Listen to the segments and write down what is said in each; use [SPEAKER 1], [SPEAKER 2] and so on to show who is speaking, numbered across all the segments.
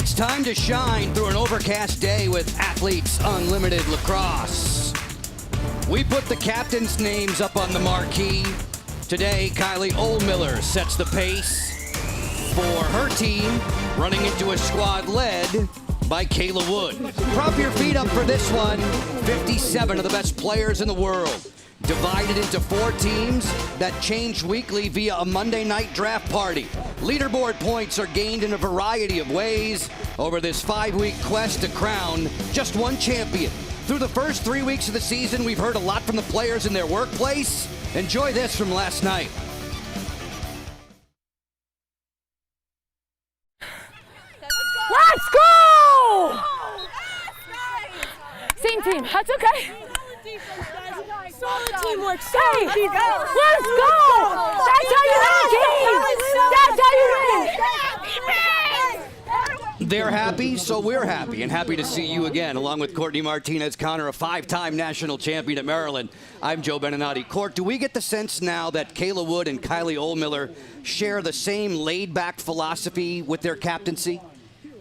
[SPEAKER 1] It's time to shine through an overcast day with Athletes Unlimited Lacrosse. We put the captains' names up on the marquee. Today, Kylie Ohlmiller sets the pace for her team, running into a squad led by Kayla Wood. Prop your feet up for this one. 57 of the best players in the world, divided into 4 teams that change weekly via a Monday night draft party. Leaderboard points are gained in a variety of ways over this 5-week quest to crown just one champion. Through the first 3 weeks of the season, we've heard a lot from the players in their workplace. Enjoy this from last night.
[SPEAKER 2] Let's go! Same team, that's okay.
[SPEAKER 3] Solid teamwork.
[SPEAKER 2] Hey, let's go! That's how you win games! That's how you win!
[SPEAKER 1] They're happy, so we're happy, and happy to see you again, along with Courtney Martinez-Connor, a 5-time national champion at Maryland. I'm Joe Beninati. Court, do we get the sense now that Kayla Wood and Kylie Ohlmiller share the same laid-back philosophy with their captaincy?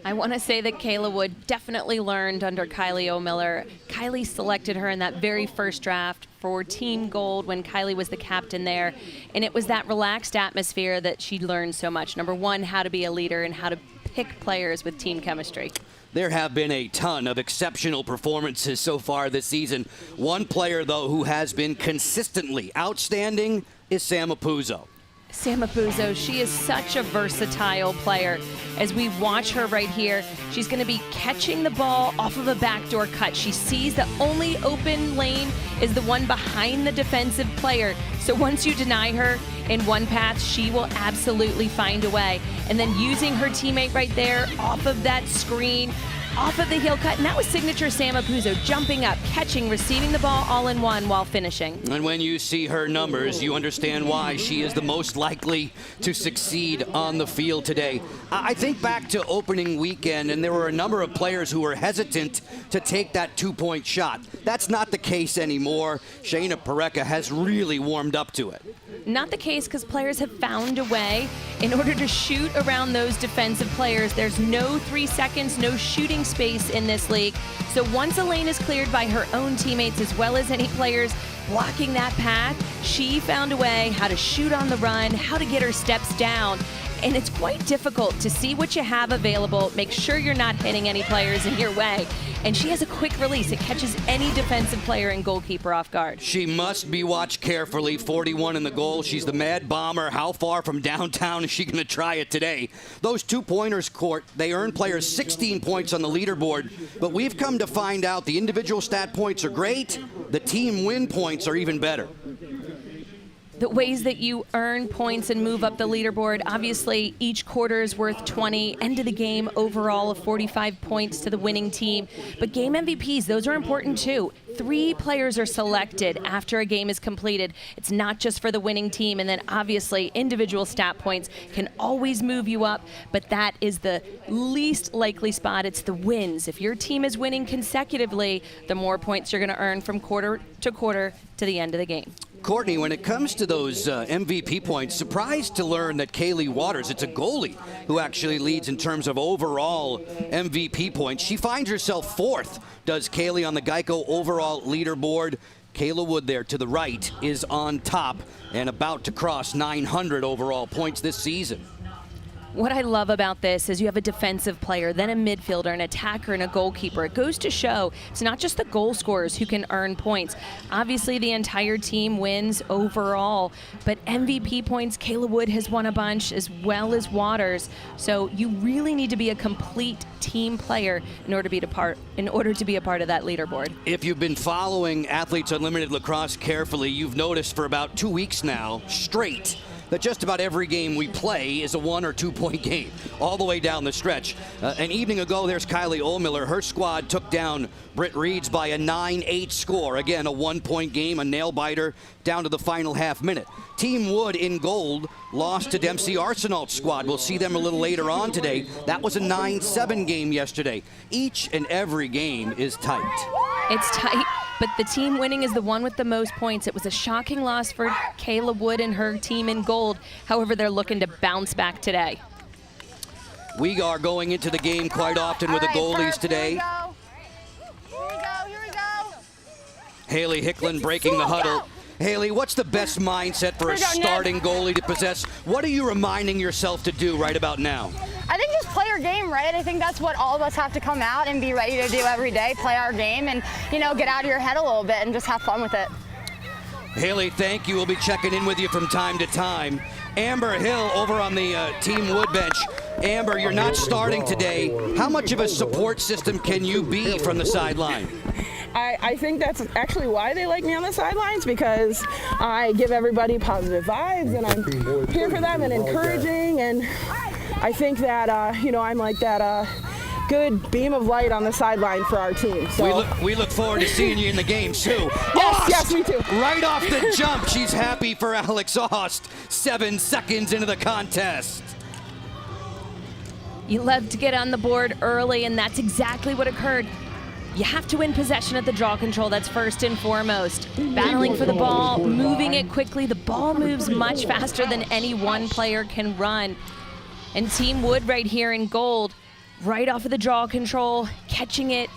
[SPEAKER 4] I want to say that Kayla Wood definitely learned under Kylie Ohlmiller. Kylie selected her in that very first draft for Team Gold when Kylie was the captain there. And it was that relaxed atmosphere that she learned so much. Number one, how to be a leader and how to pick players with team chemistry.
[SPEAKER 1] There have been a ton of exceptional performances so far this season. One player, though, who has been consistently outstanding is Sam Apuzzo.
[SPEAKER 4] Sam Apuzzo, she is such a versatile player. As we watch her right here, she's going to be catching the ball off of a backdoor cut. She sees the only open lane is the one behind the defensive player. So once you deny her in one path, she will absolutely find a way. And then using her teammate right there off of that screen, off of the heel cut, and that was signature Sam Apuzzo, jumping up, catching, receiving the ball all in one while finishing.
[SPEAKER 1] And when you see her numbers, you understand why she is the most likely to succeed on the field today. I think back to opening weekend, and there were a number of players who were hesitant to take that 2-point shot. That's not the case anymore. Shayna Pareka has really warmed up to it.
[SPEAKER 4] Not the case, because players have found a way in order to shoot around those defensive players. There's no 3 seconds, no shooting space in this league. So once a lane is cleared by her own teammates as well as any players blocking that path, she found a way how to shoot on the run, how to get her steps down. And it's quite difficult to see what you have available, make sure you're not hitting any players in your way. And she has a quick release. It catches any defensive player and goalkeeper off guard.
[SPEAKER 1] She must be watched carefully. 41 in the goal. She's the mad bomber. How far from downtown is she going to try it today? Those 2-pointers, Court, they earn players 16 points on the leaderboard. But we've come to find out the individual stat points are great. The team win points are even better.
[SPEAKER 4] The ways that you earn points and move up the leaderboard, obviously each quarter is worth 20. End of the game overall of 45 points to the winning team. But game MVPs, those are important too. 3 players are selected after a game is completed. It's not just for the winning team. And then obviously individual stat points can always move you up, but that is the least likely spot. It's the wins. If your team is winning consecutively, the more points you're going to earn from quarter to the end of the game.
[SPEAKER 1] Courtney, when it comes to those MVP points, surprised to learn that Kaylee Waters, it's a goalie who actually leads in terms of overall MVP points. She finds herself 4th, does Kaylee, on the Geico overall leaderboard. Kayla Wood there to the right is on top and about to cross 900 overall points this season.
[SPEAKER 4] What I love about this is you have a defensive player, then a midfielder, an attacker, and a goalkeeper. It goes to show it's not just the goal scorers who can earn points. Obviously, the entire team wins overall, but MVP points, Kayla Wood has won a bunch, as well as Waters. So you really need to be a complete team player in order to be a part of that leaderboard.
[SPEAKER 1] If you've been following Athletes Unlimited Lacrosse carefully, you've noticed for about 2 weeks now straight that just about every game we play is a 1 or 2 point game, all the way down the stretch. An evening ago, there's Kylie Ohlmiller. Her squad took down Britt Reeds by a 9-8 score. Again, a 1-point game, a nail-biter down to the final half minute. Team Wood in gold lost to Dempsey Arsenal's squad. We'll see them a little later on today. That was a 9-7 game yesterday. Each and every game is tight.
[SPEAKER 4] It's tight, but the team winning is the one with the most points. It was a shocking loss for Kayla Wood and her team in gold. However, they're looking to bounce back today.
[SPEAKER 1] We are going into the game quite often with the goalies today.
[SPEAKER 2] Here we go.
[SPEAKER 1] Haley Hicklin breaking the huddle. Haley, what's the best mindset for a starting goalie to possess? What are you reminding yourself to do right about now?
[SPEAKER 2] I think just play our game, right? I think that's what all of us have to come out and be ready to do every day, play our game and, you know, get out of your head a little bit and just have fun with it.
[SPEAKER 1] Haley, thank you. We'll be checking in with you from time to time. Amber Hill over on the Team Wood bench. Amber, you're not starting today. How much of a support system can you be from the sideline?
[SPEAKER 5] I think that's actually why they like me on the sidelines, because I give everybody positive vibes and I'm here for them and encouraging, and I think that, you know, I'm like that good beam of light on the sideline for our team. So.
[SPEAKER 1] We look forward to seeing you in the game, too.
[SPEAKER 5] Yes, me too.
[SPEAKER 1] Right off the jump, she's happy for Alex Ost. 7 seconds into the contest.
[SPEAKER 4] You love to get on the board early, and that's exactly what occurred. You have to win possession at the draw control. That's first and foremost. Battling for the ball, moving it quickly. The ball moves much faster than any one player can run. And Team Wood right here in gold, right off of the draw control, catching it,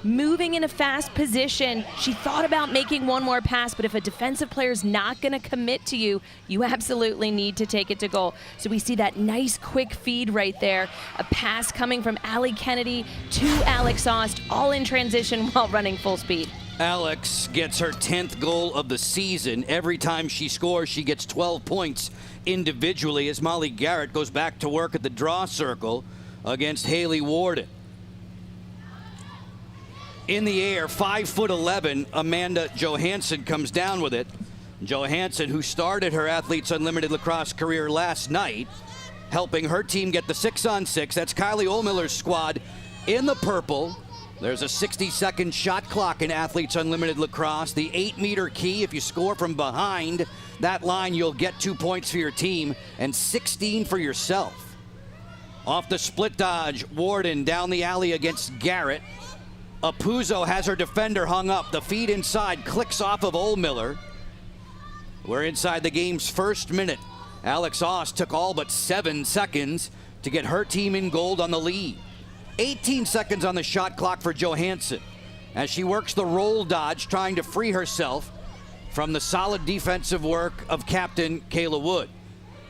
[SPEAKER 4] moving in a fast position. She thought about making one more pass, but if a defensive player's not going to commit to you, you absolutely need to take it to goal. So we see that nice quick feed right there. A pass coming from Allie Kennedy to Alex Ost, all in transition while running full speed.
[SPEAKER 1] Alex gets her 10th goal of the season. Every time she scores, she gets 12 points individually as Molly Garrett goes back to work at the draw circle against Haley Warden. In the air, 5'11", Amanda Johansson comes down with it. Johansson, who started her Athletes Unlimited lacrosse career last night, helping her team get the 6-on-6. That's Kylie Ohlmiller's squad in the purple. There's a 60-second shot clock in Athletes Unlimited lacrosse. The 8-meter key, if you score from behind that line, you'll get 2 points for your team and 16 for yourself. Off the split dodge, Warden down the alley against Garrett. Apuzzo has her defender hung up. The feed inside clicks off of Ohlmiller. We're inside the game's first minute. Alex Ost took all but 7 seconds to get her team in gold on the lead. 18 seconds on the shot clock for Johansson as she works the roll dodge, trying to free herself from the solid defensive work of Captain Kayla Wood.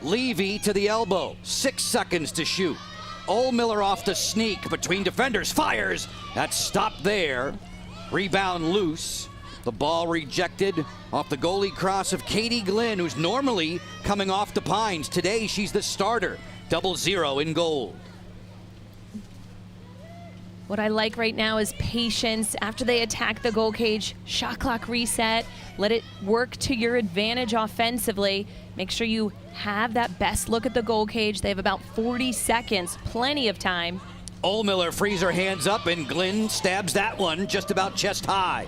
[SPEAKER 1] Levy to the elbow, 6 seconds to shoot. Ohlmiller off the sneak between defenders, fires. That's stopped there. Rebound loose. The ball rejected off the goalie cross of Katie Glynn, who's normally coming off the Pines. Today, she's the starter. 0-0 in gold.
[SPEAKER 4] What I like right now is patience. After they attack the goal cage, shot clock reset. Let it work to your advantage offensively. Make sure you have that best look at the goal cage. They have about 40 seconds, plenty of time.
[SPEAKER 1] Ohlmiller frees her hands up, and Glynn stabs that one just about chest high.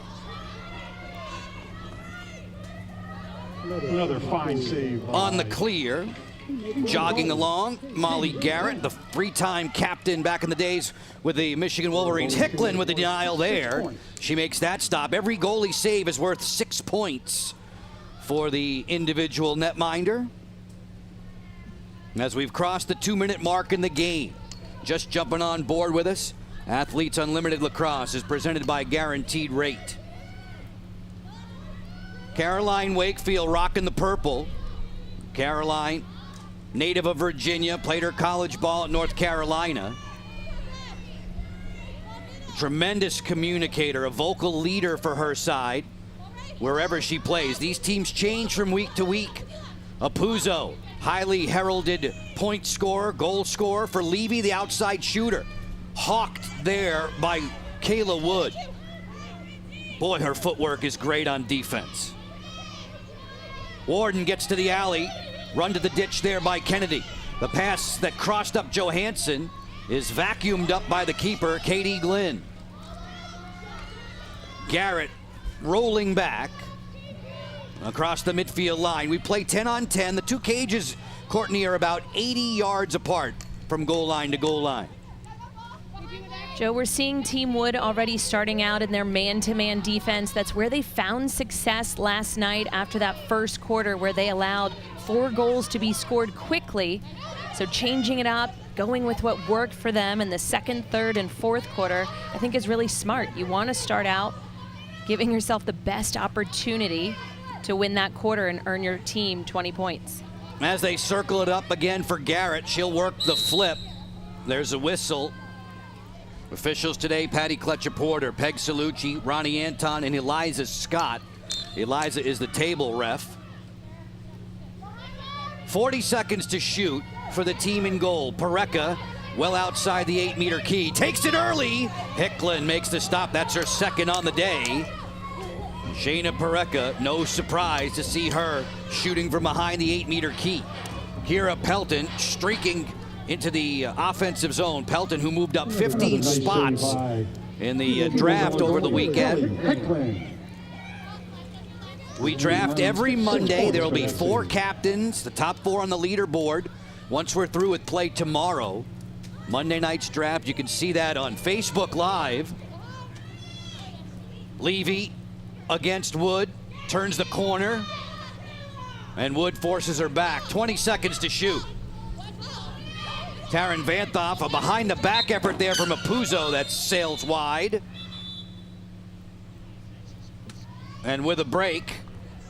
[SPEAKER 6] Another fine save.
[SPEAKER 1] On the clear, jogging along, Molly Garrett, the three-time captain back in the days with the Michigan Wolverines. Hicklin with the denial there. She makes that stop. Every goalie save is worth 6 points for the individual netminder. As we've crossed the 2-minute mark in the game, just jumping on board with us, Athletes Unlimited Lacrosse is presented by Guaranteed Rate. Caroline Wakefield rocking the purple. Caroline, native of Virginia, played her college ball at North Carolina. Tremendous communicator, a vocal leader for her side wherever she plays. These teams change from week to week. Apuzzo, highly heralded point scorer, goal scorer for Levy, the outside shooter. Hawked there by Kayla Wood. Boy, her footwork is great on defense. Warden gets to the alley, run to the ditch there by Kennedy. The pass that crossed up Johansson is vacuumed up by the keeper, Katie Glynn. Garrett rolling back across the midfield line. We play 10-on-10. The two cages, Courtney, are about 80 yards apart from goal line to goal line.
[SPEAKER 4] Joe, we're seeing Team Wood already starting out in their man-to-man defense. That's where they found success last night after that first quarter where they allowed 4 goals to be scored quickly. So changing it up, going with what worked for them in the second, third, and fourth quarter, I think is really smart. You want to start out giving yourself the best opportunity to win that quarter and earn your team 20 points.
[SPEAKER 1] As they circle it up again for Garrett, she'll work the flip. There's a whistle. Officials today, Patty Kletcher-Porter, Peg Salucci, Ronnie Anton, and Eliza Scott. Eliza is the table ref. 40 seconds to shoot for the team in goal. Pareca, well outside the 8-meter key, takes it early. Hicklin makes the stop. That's her second on the day. Shayna Pareca, no surprise to see her shooting from behind the 8-meter key. Kira Pelton streaking into the offensive zone. Pelton, who moved up 15 spots in the draft over the weekend. We draft every Monday. There will be 4 captains, the top 4 on the leaderboard. Once we're through with play tomorrow, Monday night's draft, you can see that on Facebook Live. Levy against Wood, turns the corner, and Wood forces her back. 20 seconds to shoot. Taryn Vanthoff, a behind-the-back effort there from Apuzzo that sails wide. And with a break,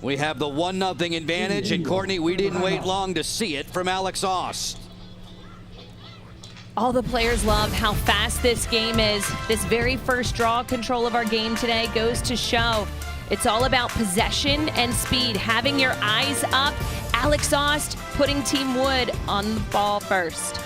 [SPEAKER 1] we have the 1-0 advantage, and Courtney, we didn't wait long to see it from Alex Ost.
[SPEAKER 4] All the players love how fast this game is. This very first draw control of our game today goes to show it's all about possession and speed, having your eyes up. Alex Ost putting Team Wood on the ball first.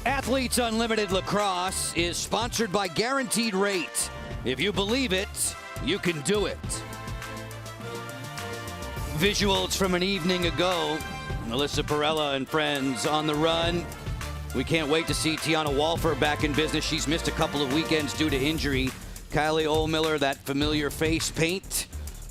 [SPEAKER 1] Athletes Unlimited Lacrosse is sponsored by Guaranteed Rate. If you believe it, you can do it. Visuals from an evening ago. Melissa Perella and friends on the run. We can't wait to see Tiana Walfer back in business. She's missed a couple of weekends due to injury. Kylie Ohlmiller, that familiar face paint,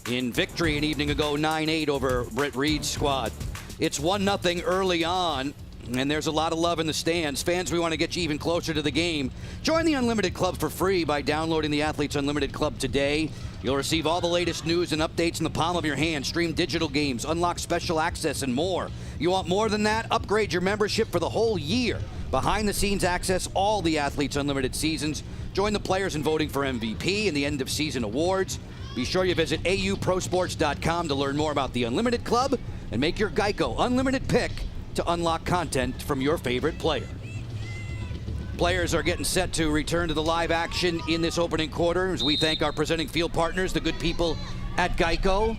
[SPEAKER 1] in victory an evening ago, 9-8 over Britt Reed's squad. It's 1-0 early on. And there's a lot of love in the stands. Fans, we want to get you even closer to the game. Join the Unlimited Club for free by downloading the Athletes Unlimited Club today. You'll receive all the latest news and updates in the palm of your hand, stream digital games, unlock special access, and more. You want more than that? Upgrade your membership for the whole year. Behind-the-scenes access, all the Athletes Unlimited seasons. Join the players in voting for MVP and the end-of-season awards. Be sure you visit auprosports.com to learn more about the Unlimited Club and make your Geico Unlimited pick to unlock content from your favorite player. Players are getting set to return to the live action in this opening quarter as we thank our presenting field partners, the good people at Geico.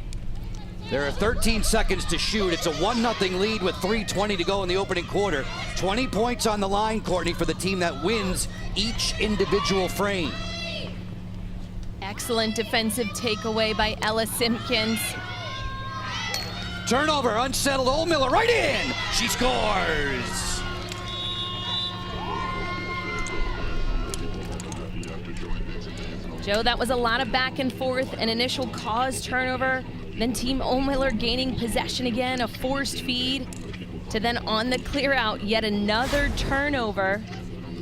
[SPEAKER 1] There are 13 seconds to shoot. It's a 1-0 lead with 3:20 to go in the opening quarter. 20 points on the line, Courtney, for the team that wins each individual frame.
[SPEAKER 4] Excellent defensive takeaway by Ella Simpkins.
[SPEAKER 1] Turnover, unsettled Oldmiller, right in! She scores!
[SPEAKER 4] Joe, that was a lot of back and forth, an initial cause turnover, then Team Oldmiller gaining possession again, a forced feed, to then on the clear out, yet another turnover,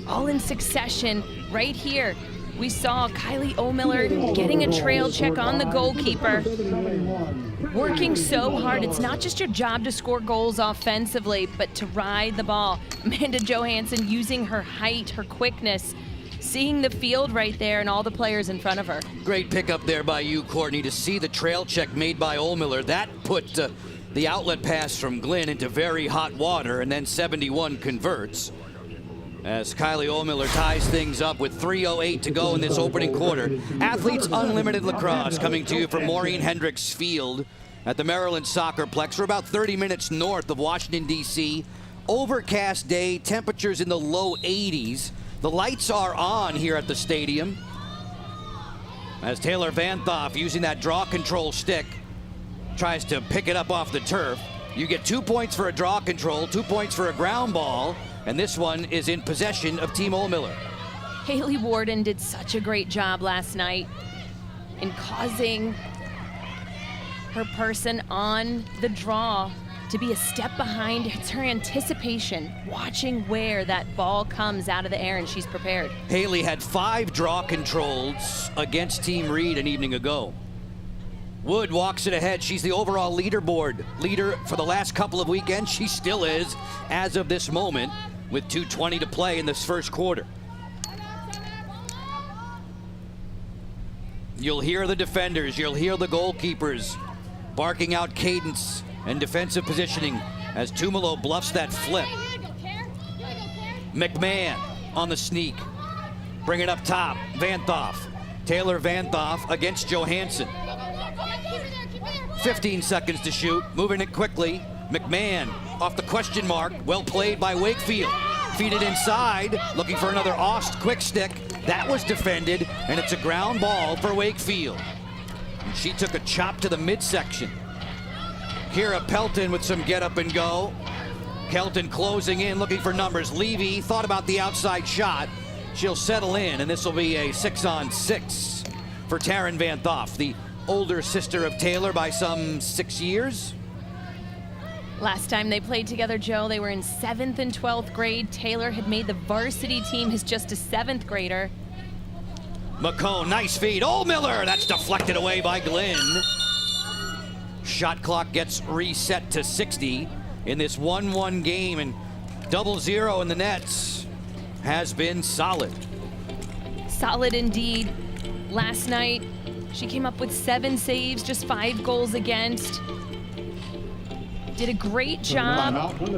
[SPEAKER 4] all in succession right here. We saw Kylie Oldmiller getting a trail check on the goalkeeper, working so hard. It's not just your job to score goals offensively, but to ride the ball. Amanda Johansson using her height, her quickness, seeing the field right there and all the players in front of her.
[SPEAKER 1] Great pickup there by you, Courtney, to see the trail check made by Oldmiller. That put the outlet pass from Glenn into very hot water, and then 71 converts. As Kylie Oldmiller ties things up with 3:08 to go in this opening quarter. Athletes Unlimited Lacrosse coming to you from Maureen Hendricks Field at the Maryland Soccerplex. We're about 30 minutes north of Washington, D.C. Overcast day, temperatures in the low 80s. The lights are on here at the stadium as Taylor Vanthoff, using that draw control stick, tries to pick it up off the turf. You get 2 points for a draw control, 2 points for a ground ball, and this one is in possession of Team Oldmiller.
[SPEAKER 4] Haley Warden did such a great job last night in causing her person on the draw to be a step behind. It's her anticipation, watching where that ball comes out of the air, and she's prepared.
[SPEAKER 1] Haley had 5 draw controls against Team Reed an evening ago. Wood walks it ahead. She's the overall leaderboard leader for the last couple of weekends. She still is as of this moment with 2:20 to play in this first quarter. You'll hear the defenders, you'll hear the goalkeepers barking out cadence and defensive positioning as Tumalo bluffs that flip. McMahon on the sneak. Bring it up top. Vanthoff. Taylor Vanthoff against Johansson. 15 seconds to shoot. Moving it quickly. McMahon off the question mark. Well played by Wakefield. Feed it inside. Looking for another Ost quick stick. That was defended, and it's a ground ball for Wakefield. And she took a chop to the midsection. Kira Pelton with some get up and go. Kelton closing in, looking for numbers. Levy thought about the outside shot. She'll settle in, and this will be a 6-on-6 for Taryn Vanthoff, the older sister of Taylor by some 6 years.
[SPEAKER 4] Last time they played together, Joe, they were in 7th and 12th grade. Taylor had made the varsity team as just a 7th grader.
[SPEAKER 1] McCone, nice feed. Oldmiller, that's deflected away by Glenn. Shot clock gets reset to 60 in this 1-1 game, and 0-0 in the nets has been solid.
[SPEAKER 4] Solid indeed. Last night, she came up with 7 saves, just 5 goals against. Did a great job.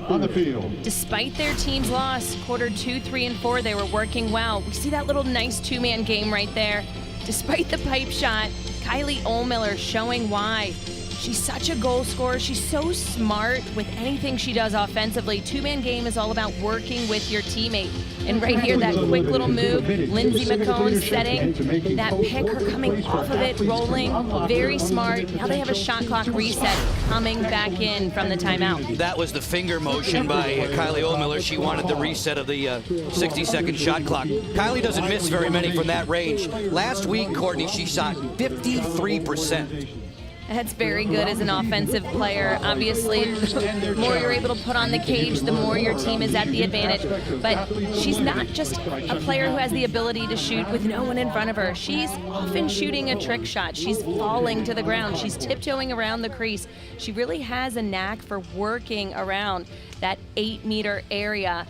[SPEAKER 6] On the field.
[SPEAKER 4] Despite their team's loss, quarter 2, 3, and 4, they were working well. We see that little nice 2-man game right there. Despite the pipe shot, Kylie Oldmiller showing why. She's such a goal scorer. She's so smart with anything she does offensively. 2-man game is all about working with your teammate. And right here, that quick little move, Lindsay McCone setting, that pick, her coming off of it, rolling, very smart. Now they have a shot clock reset coming back in from the timeout.
[SPEAKER 1] That was the finger motion by Kylie Oldmiller. She wanted the reset of the 60-second shot clock. Kylie doesn't miss very many from that range. Last week, Courtney, she shot 53%.
[SPEAKER 4] That's very good as an offensive player. Obviously, the more you're able to put on the cage, the more your team is at the advantage. But she's not just a player who has the ability to shoot with no one in front of her. She's often shooting a trick shot. She's falling to the ground. She's tiptoeing around the crease. She really has a knack for working around that 8-meter area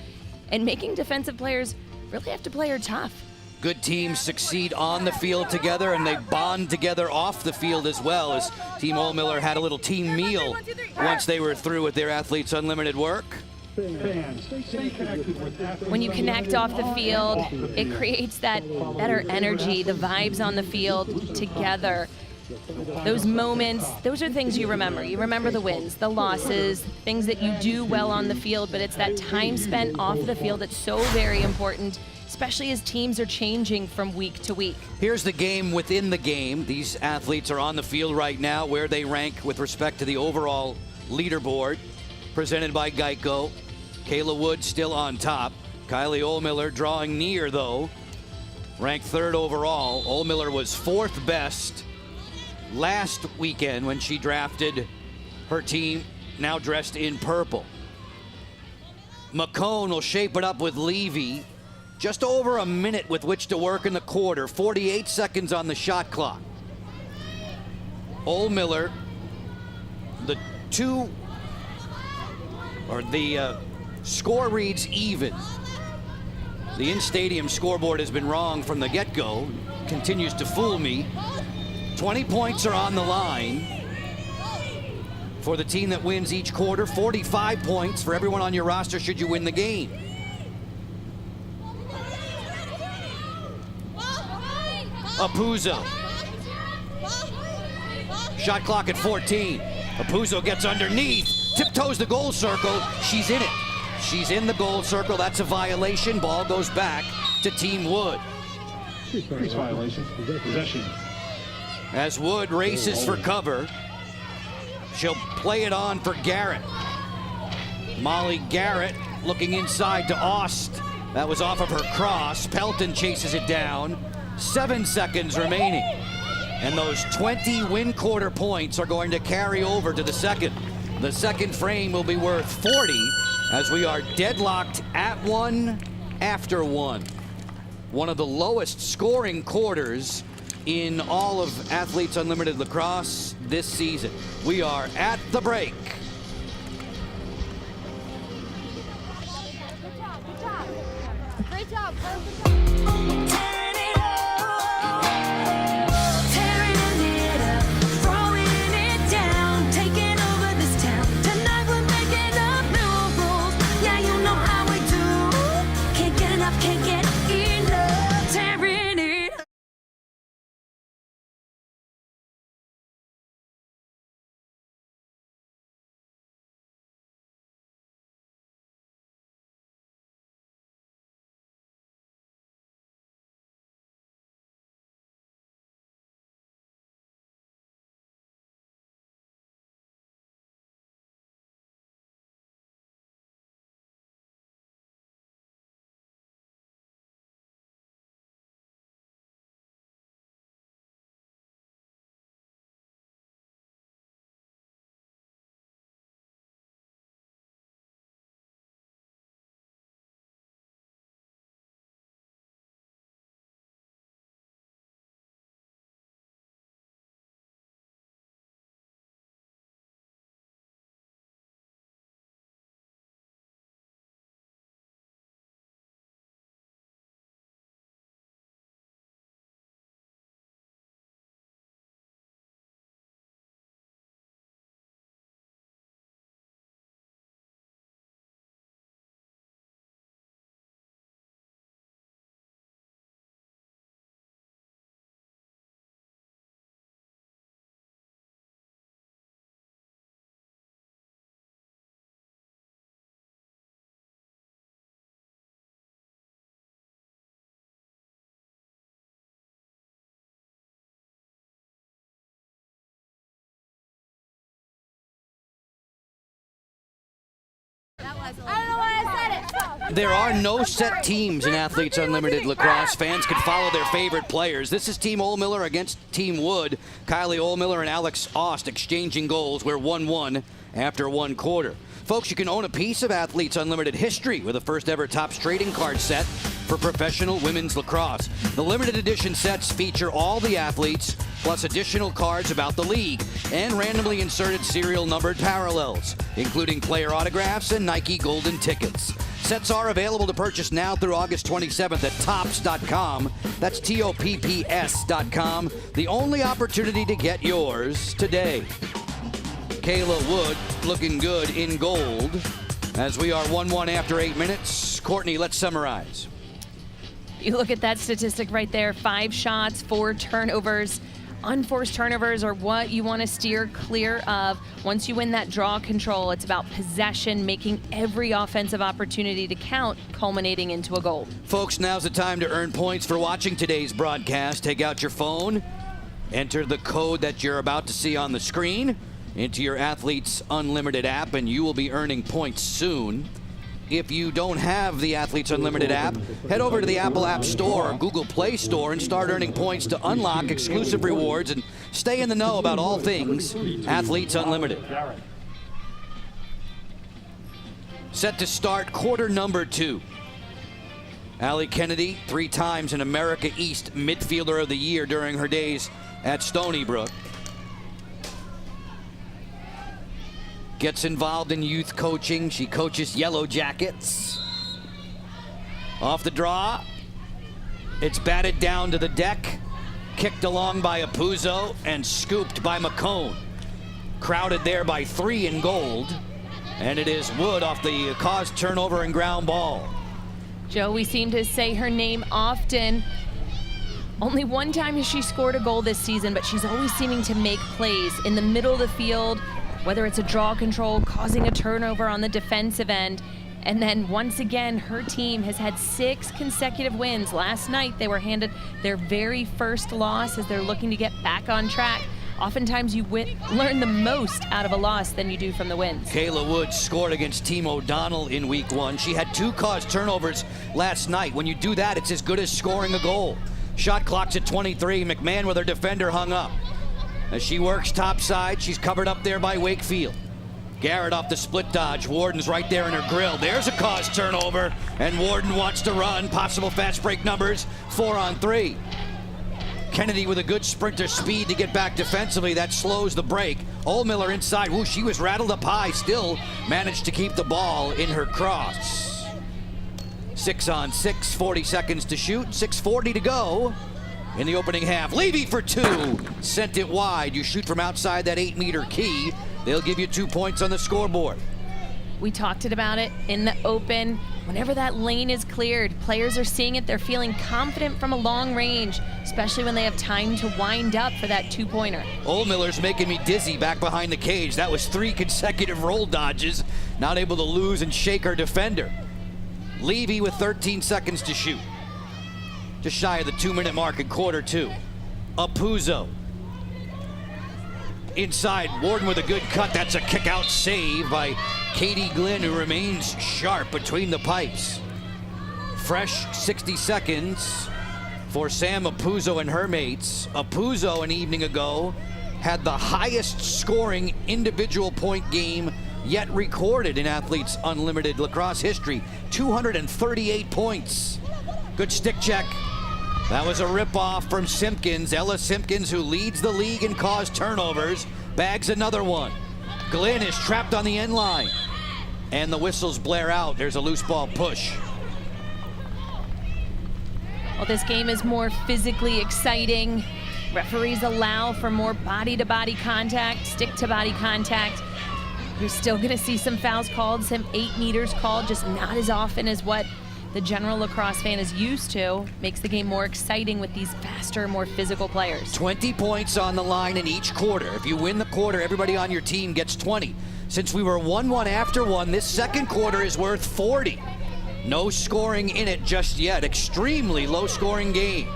[SPEAKER 4] and making defensive players really have to play her tough.
[SPEAKER 1] Good teams succeed on the field together, and they bond together off the field as well, as Team Oldmiller had a little team meal once they were through with their Athletes Unlimited work.
[SPEAKER 4] When you connect off the field, it creates that better energy, the vibes on the field together. Those moments, those are things you remember. You remember the wins, the losses, things that you do well on the field, but it's that time spent off the field that's so very important, especially as teams are changing from week to week.
[SPEAKER 1] Here's the game within the game. These athletes are on the field right now, where they rank with respect to the overall leaderboard presented by Geico. Kayla Wood still on top. Kylie Ohlmiller drawing near, though. Ranked 3rd overall. Ohlmiller was 4th best last weekend when she drafted her team, now dressed in purple. McCone will shape it up with Levy. Just over a minute with which to work in the quarter. 48 seconds on the shot clock. Ohlmiller, the score reads even. The in-stadium scoreboard has been wrong from the get-go. Continues to fool me. 20 points are on the line for the team that wins each quarter. 45 points for everyone on your roster should you win the game. Apuzzo. Shot clock at 14. Apuzzo gets underneath, tiptoes the goal circle. She's in it. She's in the goal circle. That's a violation. Ball goes back to Team Wood.
[SPEAKER 6] Crease violation. Possession.
[SPEAKER 1] As Wood races for cover, she'll play it on for Garrett. Molly Garrett looking inside to Aust. That was off of her cross. Pelton chases it down. 7 seconds remaining. And those 20 win quarter points are going to carry over to the second. The second frame will be worth 40 as we are deadlocked at 1 after 1. One of the lowest scoring quarters in all of Athletes Unlimited Lacrosse this season. We are at the break.
[SPEAKER 2] Great job.
[SPEAKER 3] I don't know why I said it.
[SPEAKER 1] There are no set teams in Athletes Unlimited Lacrosse. Fans can follow their favorite players. This is Team Ohlmiller against Team Wood. Kylie Ohlmiller and Alex Aust exchanging goals. We're 1-1 after 1 quarter. Folks, you can own a piece of Athletes Unlimited history with a first ever Topps trading card set for professional women's lacrosse. The limited edition sets feature all the athletes, plus additional cards about the league, and randomly inserted serial numbered parallels, including player autographs and Nike Golden tickets. Sets are available to purchase now through August 27th at Topps.com. That's TOPPS.com. The only opportunity to get yours today. Kayla Wood looking good in gold as we are 1-1 after 8 minutes. Courtney, let's summarize.
[SPEAKER 4] You look at that statistic right there, 5 shots, 4 turnovers. Unforced turnovers are what you want to steer clear of. Once you win that draw control, it's about possession, making every offensive opportunity to count, culminating into a goal.
[SPEAKER 1] Folks, now's the time to earn points for watching today's broadcast. Take out your phone, enter the code that you're about to see on the screen, into your Athletes Unlimited app, and you will be earning points soon. If you don't have the Athletes Unlimited app, head over to the Apple App Store or Google Play Store and start earning points to unlock exclusive rewards and stay in the know about all things Athletes Unlimited. Set to start quarter number 2. Allie Kennedy, 3 times an America East Midfielder of the Year during her days at Stony Brook. Gets involved in youth coaching. She coaches Yellow Jackets. Off the draw. It's batted down to the deck. Kicked along by Apuzzo and scooped by McCone. Crowded there by 3 in gold. And it is Wood off the caused turnover and ground ball.
[SPEAKER 4] Joe, we seem to say her name often. Only one time has she scored a goal this season, but she's always seeming to make plays in the middle of the field, whether it's a draw control, causing a turnover on the defensive end. And then once again, her team has had 6 consecutive wins. Last night, they were handed their very first loss as they're looking to get back on track. Oftentimes, you learn the most out of a loss than you do from the wins.
[SPEAKER 1] Kayla Wood scored against Team O'Donnell in week 1. She had 2 caused turnovers last night. When you do that, it's as good as scoring a goal. Shot clock's at 23. McMahon with her defender hung up. As she works topside, she's covered up there by Wakefield. Garrett off the split dodge. Warden's right there in her grill. There's a caused turnover, and Warden wants to run. Possible fast break numbers, 4 on 3. Kennedy with a good sprinter speed to get back defensively. That slows the break. Oldmiller inside. Ooh, she was rattled up high. Still managed to keep the ball in her cross. 6 on 6, 40 seconds to shoot. 6:40 to go in the opening half. Levy for 2. Sent it wide. You shoot from outside that 8-meter key. They'll give you 2 points on the scoreboard.
[SPEAKER 4] We talked about it in the open. Whenever that lane is cleared, players are seeing it. They're feeling confident from a long range, especially when they have time to wind up for that 2-pointer.
[SPEAKER 1] Oldmiller's making me dizzy back behind the cage. That was 3 consecutive roll dodges. Not able to lose and shake her defender. Levy with 13 seconds to shoot. Just shy of the 2-minute mark in quarter 2. Apuzzo. Inside, Warden with a good cut. That's a kick-out save by Katie Glynn, who remains sharp between the pipes. Fresh 60 seconds for Sam Apuzzo and her mates. Apuzzo, an evening ago, had the highest scoring individual point game yet recorded in Athletes Unlimited lacrosse history. 238 points. Good stick check. That was a rip-off from Simpkins. Ella Simpkins, who leads the league in caused turnovers, bags another one. Glynn is trapped on the end line. And the whistles blare out. There's a loose ball push.
[SPEAKER 4] Well, this game is more physically exciting. Referees allow for more body-to-body contact, stick-to-body contact. You're still going to see some fouls called, some 8 meters called, just not as often as what the general lacrosse fan is used to. Makes the game more exciting with these faster, more physical players.
[SPEAKER 1] 20 points on the line in each quarter. If you win the quarter, everybody on your team gets 20. Since we were 1-1 after 1, this second quarter is worth 40. No scoring in it just yet. Extremely low-scoring game.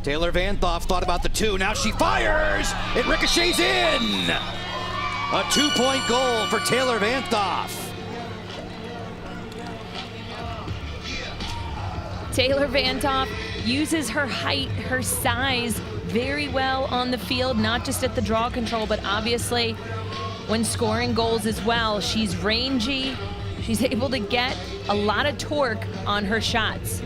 [SPEAKER 1] Taylor Vanthoff thought about the 2. Now she fires! It ricochets in! A 2-point goal for Taylor Vanthoff.
[SPEAKER 4] Taylor Vanthoff uses her height, her size very well on the field, not just at the draw control, but obviously when scoring goals as well. She's rangy. She's able to get a lot of torque on her shots.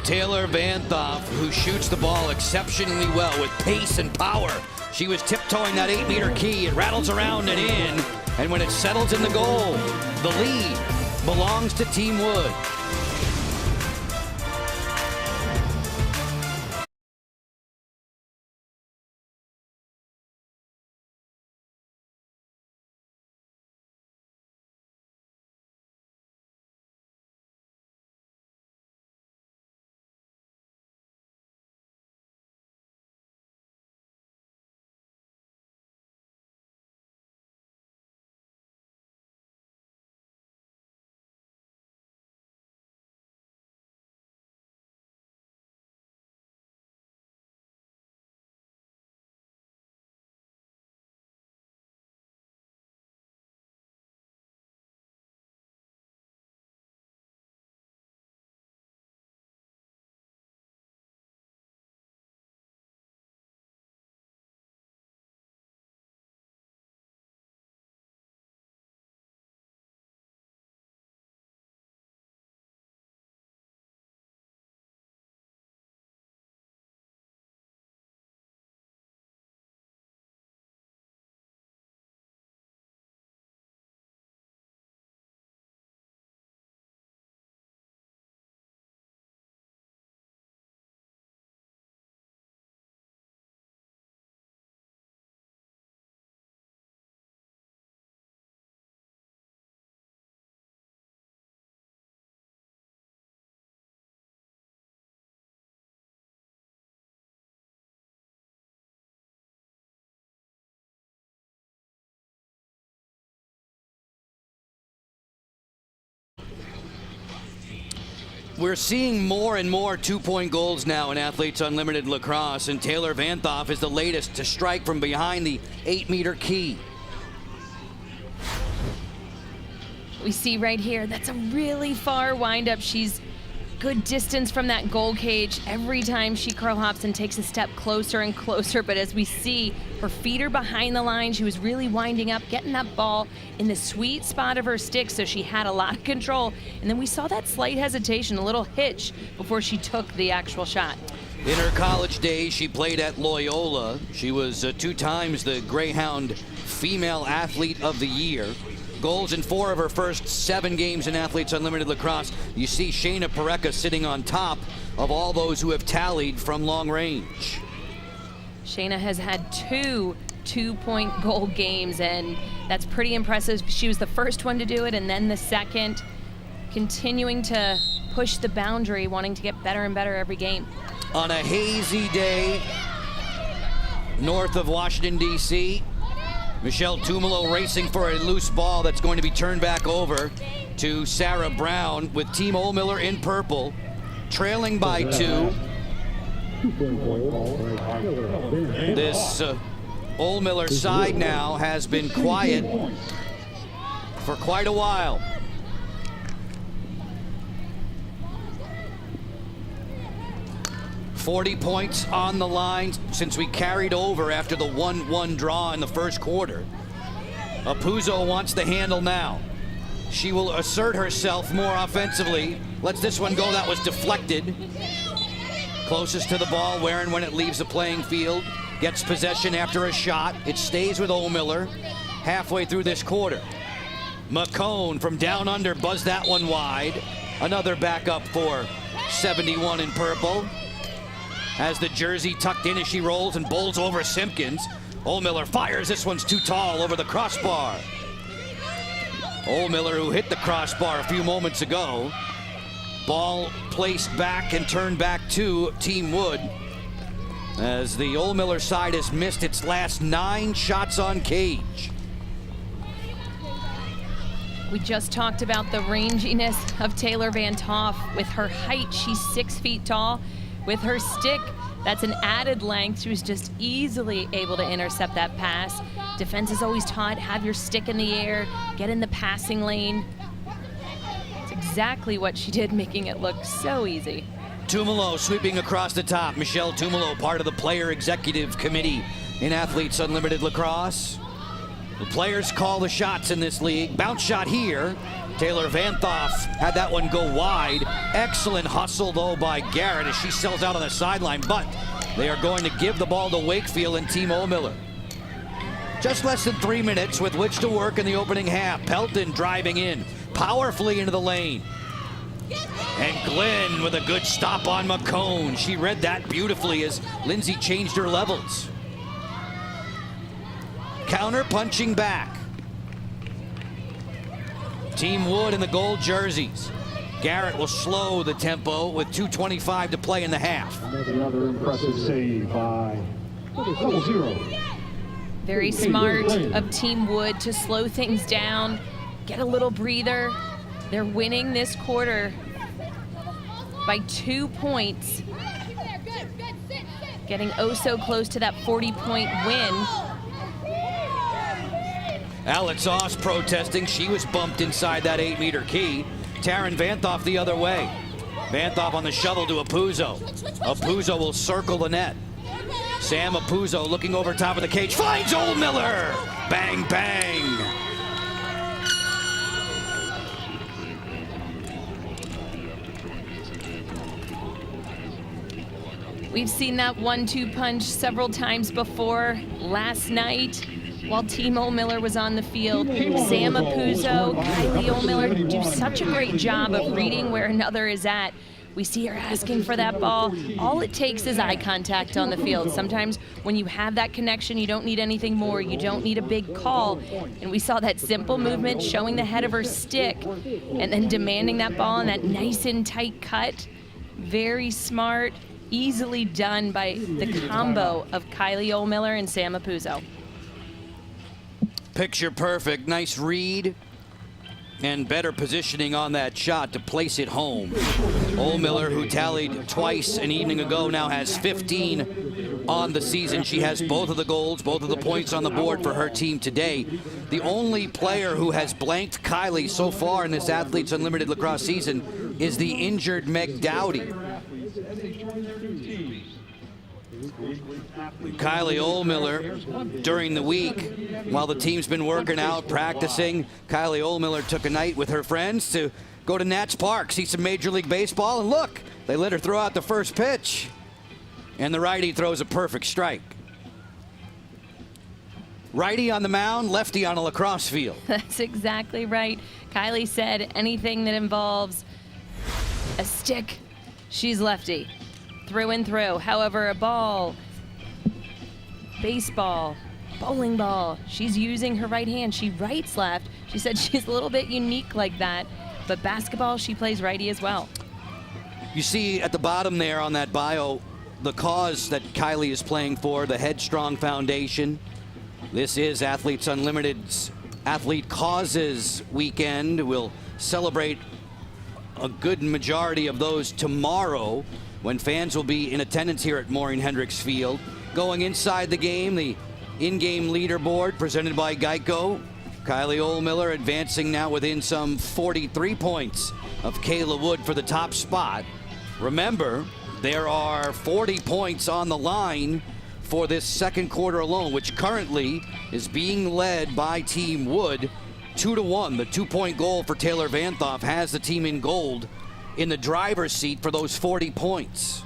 [SPEAKER 1] Taylor Vanthoff, who shoots the ball exceptionally well with pace and power. She was tiptoeing that 8-meter key. It rattles around and in. And when it settles in the goal, the lead belongs to Team Wood. We're seeing more and more two-point goals now in Athletes Unlimited Lacrosse, and Taylor Vanthoff is the latest to strike from behind the 8-meter key.
[SPEAKER 4] We see right here, that's a really far windup. She's good distance from that goal cage every time she curl hops and takes a step closer and closer. But as we see, her feet are behind the line. She was really winding up, getting that ball in the sweet spot of her stick, so she had a lot of control. And then we saw that slight hesitation, a little hitch before she took the actual shot.
[SPEAKER 1] In her college days, she played at Loyola. She was 2 times the Greyhound Female Athlete of the Year. Goals in 4 of her first 7 games in Athletes Unlimited Lacrosse. You see Shayna Pareca sitting on top of all those who have tallied from long range.
[SPEAKER 4] Shayna has had 2 two-point goal games, and that's pretty impressive. She was the first one to do it, and then the second, continuing to push the boundary, wanting to get better and better every game.
[SPEAKER 1] On a hazy day north of Washington, D.C., Michelle Tumolo racing for a loose ball that's going to be turned back over to Sarah Brown with Team Ohlmiller in purple, trailing by 2. This Ohlmiller side now has been quiet for quite a while. $40 points on the line since we carried over after the 1-1 draw in the first quarter. Apuzzo wants the handle now. She will assert herself more offensively. Lets this one go. That was deflected. Closest to the ball, Warren, when it leaves the playing field, gets possession after a shot. It stays with Ohlmiller halfway through this quarter. McCone from down under buzzed that one wide. Another backup for 71 in purple. Has the jersey tucked in as she rolls and bowls over Simpkins. Ohlmiller fires. This one's too tall over the crossbar. Ohlmiller, who hit the crossbar a few moments ago. Ball placed back and turned back to Team Wood, as the Ohlmiller side has missed its last 9 shots on cage.
[SPEAKER 4] We just talked about the ranginess of Taylor Vanthoff. With her height, she's 6 feet tall. With her stick, that's an added length. She was just easily able to intercept that pass. Defense is always taught, have your stick in the air, get in the passing lane. It's exactly what she did, making it look so easy.
[SPEAKER 1] Tumolo sweeping across the top. Michelle Tumolo, part of the player executive committee in Athletes Unlimited Lacrosse. The players call the shots in this league. Bounce shot here. Taylor Vanthoff had that one go wide. Excellent hustle, though, by Garrett as she sells out on the sideline, but they are going to give the ball to Wakefield and Team Ohlmiller. Just less than 3 minutes with which to work in the opening half. Pelton driving in powerfully into the lane. And Glenn with a good stop on McCone. She read that beautifully as Lindsay changed her levels. Counter punching back. Team Wood in the gold jerseys. Garrett will slow the tempo with 2:25 to play in the half.
[SPEAKER 6] Another impressive save by 0.
[SPEAKER 4] Very smart of Team Wood to slow things down, get a little breather. They're winning this quarter by 2 points, getting oh so close to that 40-point win.
[SPEAKER 1] Alex Oss protesting. She was bumped inside that 8-meter key. Taron Vanthoff the other way. Vanthoff on the shovel to Apuzzo. Apuzzo will circle the net. Sam Apuzzo looking over top of the cage. Finds Ohlmiller! Bang, bang!
[SPEAKER 4] We've seen that 1-2 punch several times before. Last night, while Team Ohlmiller was on the field, Sam Apuzzo, Kylie Ohlmiller do such a great job of reading where another is at. We see her asking for that ball. All it takes is eye contact on the field. Sometimes when you have that connection, you don't need anything more. You don't need a big call. And we saw that simple movement, showing the head of her stick, and then demanding that ball and that nice and tight cut. Very smart, easily done by the combo of Kylie Ohlmiller and Sam Apuzzo.
[SPEAKER 1] Picture perfect. Nice read and better positioning on that shot to place it home. Ohlmiller, who tallied twice an evening ago, now has 15 on the season. She has both of the goals, both of the points on the board for her team today. The only player who has blanked Kylie so far in this Athletes Unlimited lacrosse season is the injured Meg Dowdy. Kylie Ohlmiller, during the week, while the team's been working out, practicing, Kylie Ohlmiller took a night with her friends to go to Nats Park, see some Major League Baseball, and look, they let her throw out the first pitch. And the righty throws a perfect strike. Righty on the mound, lefty on a lacrosse field.
[SPEAKER 4] That's exactly right. Kylie said anything that involves a stick, she's lefty. Through and through. However, a ball, baseball, bowling ball, she's using her right hand. She writes left. She said she's a little bit unique like that, but basketball, she plays righty as well.
[SPEAKER 1] You see at the bottom there on that bio, the cause that Kylie is playing for, the Headstrong Foundation. This is Athletes Unlimited's Athlete Causes Weekend. We'll celebrate a good majority of those tomorrow, when fans will be in attendance here at Maureen Hendricks Field. Going inside the game, the in-game leaderboard presented by Geico. Kylie Ohlmiller advancing now within some 43 points of Kayla Wood for the top spot. Remember, there are 40 points on the line for this second quarter alone, which currently is being led by Team Wood 2-1. The 2-point goal for Taylor Vanthoff has the team in gold in the driver's seat for those 40 points.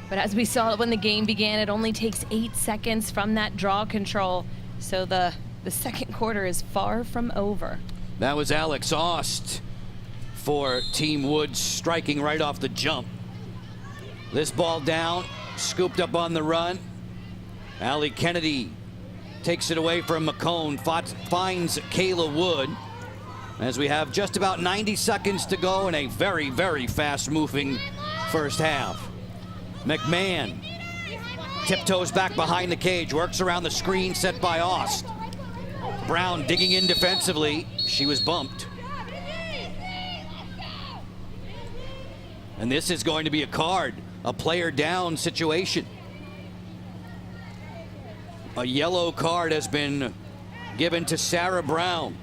[SPEAKER 4] But as we saw when the game began, it only takes 8 seconds from that draw control. So the second quarter is far from over.
[SPEAKER 1] That was Alex Aust for Team Wood, striking right off the jump. This ball down, scooped up on the run. Allie Kennedy takes it away from McCone, finds Kayla Wood, as we have just about 90 seconds to go in a very, very fast-moving first half. McMahon tiptoes back behind the cage, works around the screen set by Aust. Brown digging in defensively. She was bumped. And this is going to be a card, a player down situation. A yellow card has been given to Sarah Brown.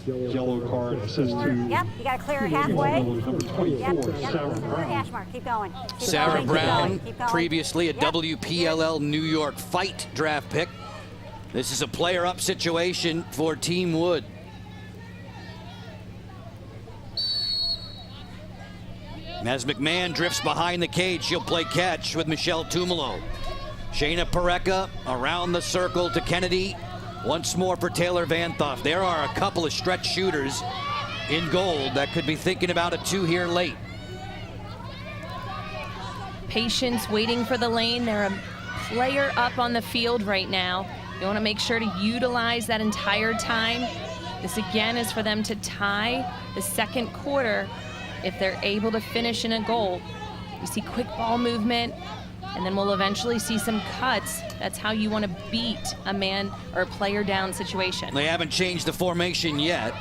[SPEAKER 6] Yellow card says to...
[SPEAKER 3] Yep, you got to clear it halfway.
[SPEAKER 6] Number 24,
[SPEAKER 3] Yep,
[SPEAKER 6] Sarah
[SPEAKER 3] clear
[SPEAKER 6] Brown.
[SPEAKER 3] hash mark. Keep going. Keep
[SPEAKER 1] Sarah
[SPEAKER 3] going,
[SPEAKER 1] Brown,
[SPEAKER 3] keep going.
[SPEAKER 1] previously a
[SPEAKER 3] Yep.
[SPEAKER 1] WPLL New York Fight draft pick. This is a player-up situation for Team Wood. As McMahon drifts behind the cage, she'll play catch with Michelle Tumalo. Shayna Parekha around the circle to Kennedy. Once more for Taylor Vanthoff. There are a couple of stretch shooters in gold that could be thinking about a 2 here late.
[SPEAKER 4] Patience waiting for the lane. They're a player up on the field right now. You want to make sure to utilize that entire time. This again is for them to tie the second quarter if they're able to finish in a goal. You see quick ball movement, and then we'll eventually see some cuts. That's how you want to beat a man or a player down situation.
[SPEAKER 1] They haven't changed the formation yet.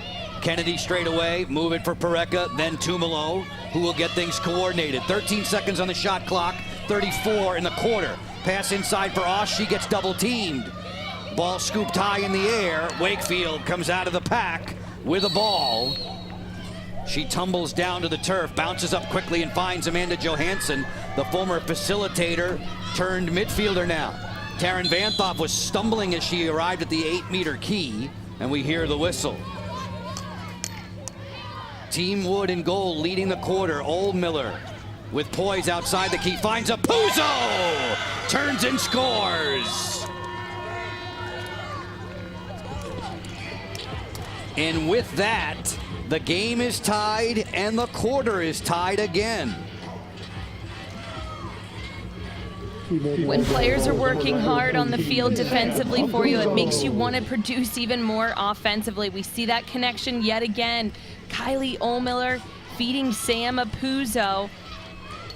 [SPEAKER 1] Kennedy straight away, move it for Parekha, then Tumalo, who will get things coordinated. 13 seconds on the shot clock, 34 in the quarter. Pass inside for Osh, she gets double teamed. Ball scooped high in the air. Wakefield comes out of the pack with a ball. She tumbles down to the turf, bounces up quickly and finds Amanda Johansson, the former facilitator turned midfielder now. Taryn Vanthoff was stumbling as she arrived at the 8-meter key, and we hear the whistle. Team Wood in goal leading the quarter. Ohlmiller with poise outside the key, finds a Puzo! Turns and scores! And with that, the game is tied and the quarter is tied again.
[SPEAKER 4] When players are working hard on the field defensively for you, it makes you want to produce even more offensively. We see that connection yet again. Kylie Ohlmiller feeding Sam a Puzo.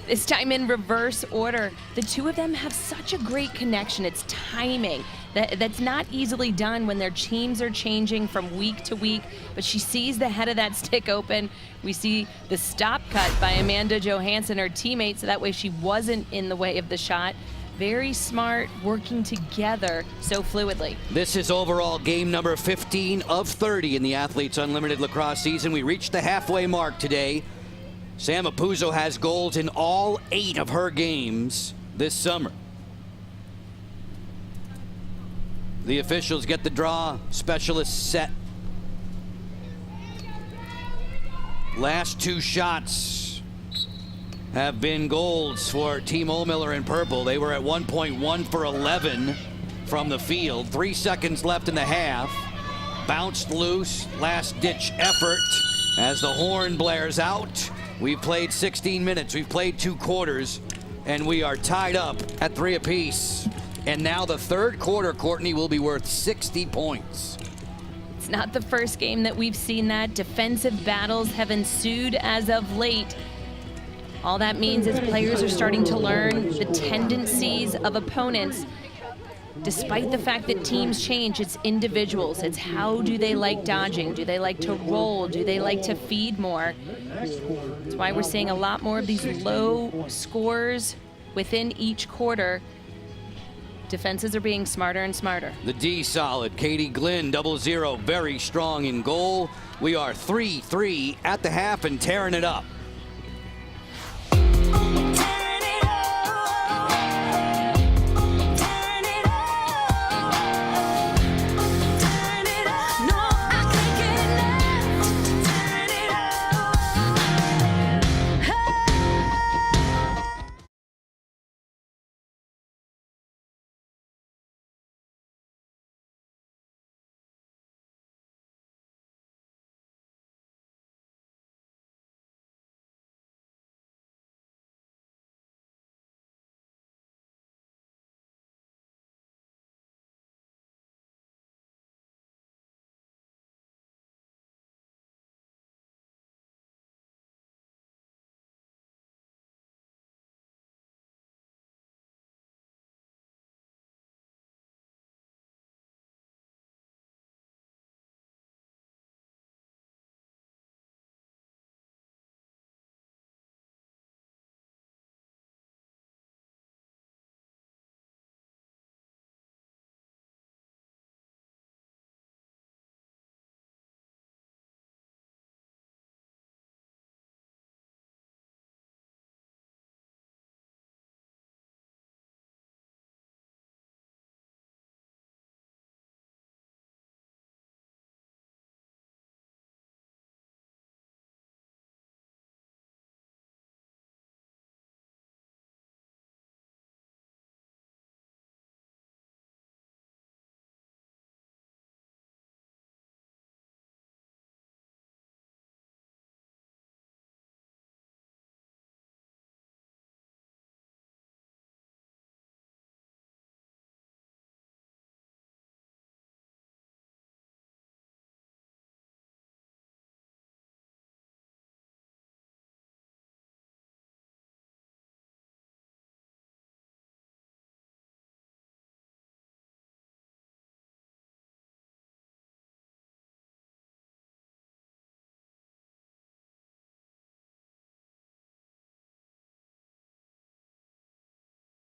[SPEAKER 4] This time in reverse order. The two of them have such a great connection. It's timing. That's not easily done when their teams are changing from week to week, but she sees the head of that stick open. We see the stop cut by Amanda Johansson, her teammate, so that way she wasn't in the way of the shot. Very smart, working together so fluidly.
[SPEAKER 1] This is overall game number 15 of 30 in the Athletes Unlimited lacrosse season. We reached the halfway mark today. Sam Apuzzo has goals in all 8 of her games this summer. The officials get the draw. Specialists set. Last 2 shots have been goals for Team Ohlmiller in purple. They were at 1.1 for 11 from the field. 3 seconds left in the half. Bounced loose. Last ditch effort as the horn blares out. We've played 16 minutes. We've played 2 quarters, and we are tied up at 3 apiece. And now the third quarter, Courtney, will be worth 60 points.
[SPEAKER 4] It's not the first game that we've seen that. Defensive battles have ensued as of late. All that means is players are starting to learn the tendencies of opponents. Despite the fact that teams change, it's individuals. It's how do they like dodging? Do they like to roll? Do they like to feed more? That's why we're seeing a lot more of these low scores within each quarter. Defenses are being smarter and smarter.
[SPEAKER 1] The D solid. Katie Glynn, 0-0, very strong in goal. We are 3-3 at the half and tearing it up.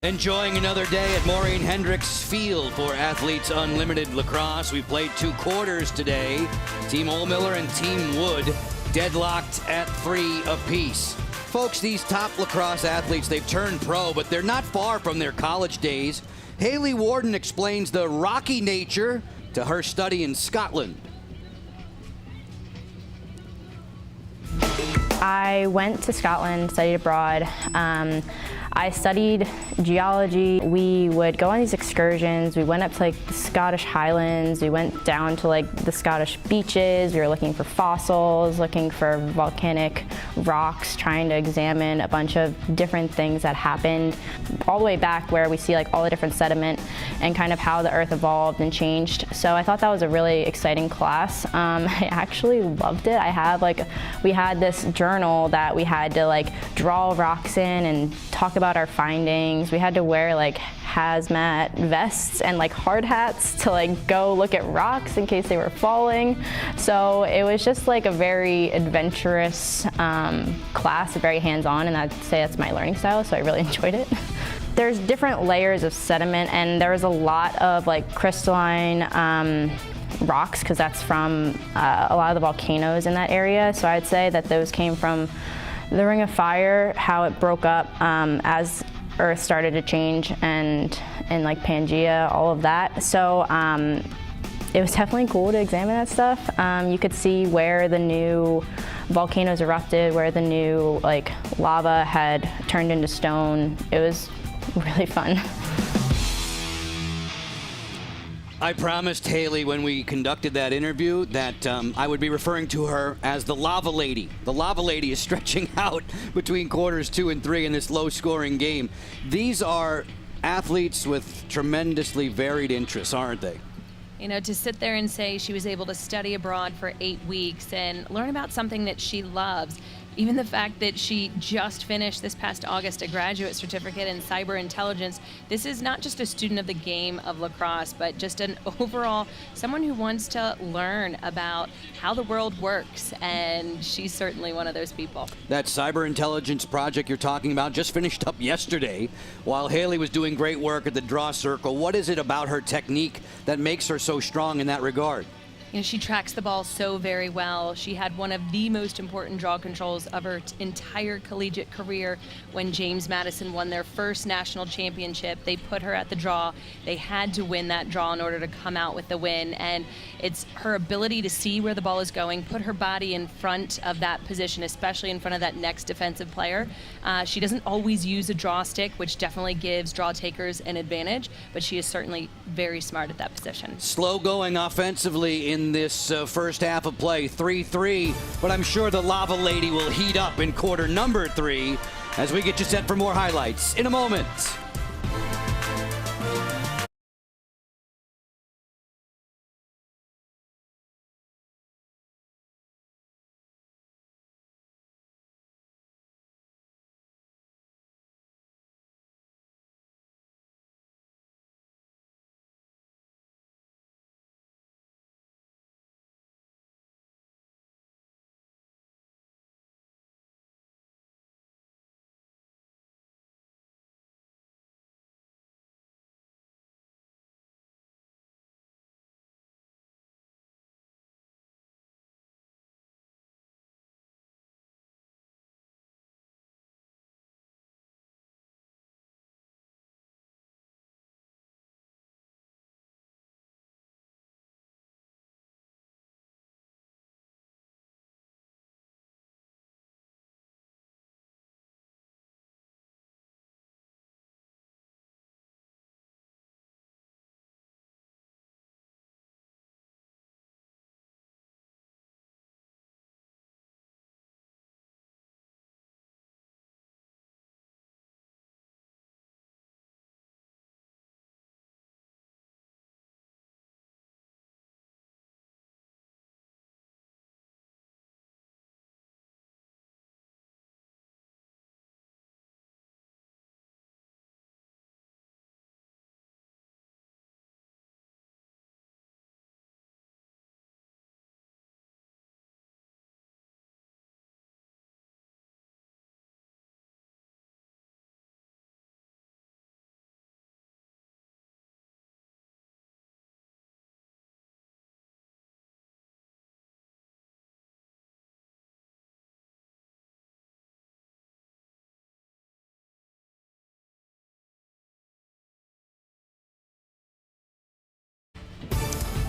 [SPEAKER 1] Enjoying another day at Maureen Hendricks Field for Athletes Unlimited Lacrosse. We played 2 quarters today. Team Ohlmiller and Team Wood deadlocked at 3 apiece. Folks, these top lacrosse athletes, they've turned pro, but they're not far from their college days. Haley Warden explains the rocky nature to her study in Scotland.
[SPEAKER 7] I went to Scotland, studied abroad. I studied geology. We would go on these excursions. We went up to like the Scottish Highlands. We went down to like the Scottish beaches. We were looking for fossils, looking for volcanic rocks, trying to examine a bunch of different things that happened all the way back where we see like all the different sediment and kind of how the earth evolved and changed. So I thought that was a really exciting class. I actually loved it. We had this journal journal that we had to like draw rocks in and talk about our findings. We had to wear like hazmat vests and like hard hats to like go look at rocks in case they were falling. So it was just like a very adventurous class, very hands-on, and I'd say that's my learning style, so I really enjoyed it. There's different layers of sediment, and there was a lot of like crystalline rocks, because that's from a lot of the volcanoes in that area. So I'd say that those came from the Ring of Fire, how it broke up as Earth started to change, and like Pangea, all of that. So it was definitely cool to examine that stuff. You could see where the new volcanoes erupted, where the new like lava had turned into stone. It was really fun.
[SPEAKER 1] I promised Haley when we conducted that interview that I would be referring to her as the Lava Lady. The Lava Lady is stretching out between quarters 2 and 3 in this low-scoring game. These are athletes with tremendously varied interests, aren't they?
[SPEAKER 4] You know, to sit there and say she was able to study abroad for 8 weeks and learn about something that she loves. Even the fact that she just finished this past August a graduate certificate in cyber intelligence. This is not just a student of the game of lacrosse, but just an overall someone who wants to learn about how the world works, and she's certainly one of those people.
[SPEAKER 1] That cyber intelligence project you're talking about just finished up yesterday while Haley was doing great work at the draw circle. What is it about her technique that makes her so strong in that regard?
[SPEAKER 4] You know, she tracks the ball so very well. She had one of the most important draw controls of her entire collegiate career when James Madison won their first national championship. They put her at the draw. They had to win that draw in order to come out with the win. And it's her ability to see where the ball is going, put her body in front of that position, especially in front of that next defensive player. She doesn't always use a draw stick, which definitely gives draw takers an advantage, but she is certainly very smart at that position.
[SPEAKER 1] Slow going offensively in this first half of play, 3-3, but I'm sure the Lava Lady will heat up in quarter number 3 as we get you set for more highlights in a moment.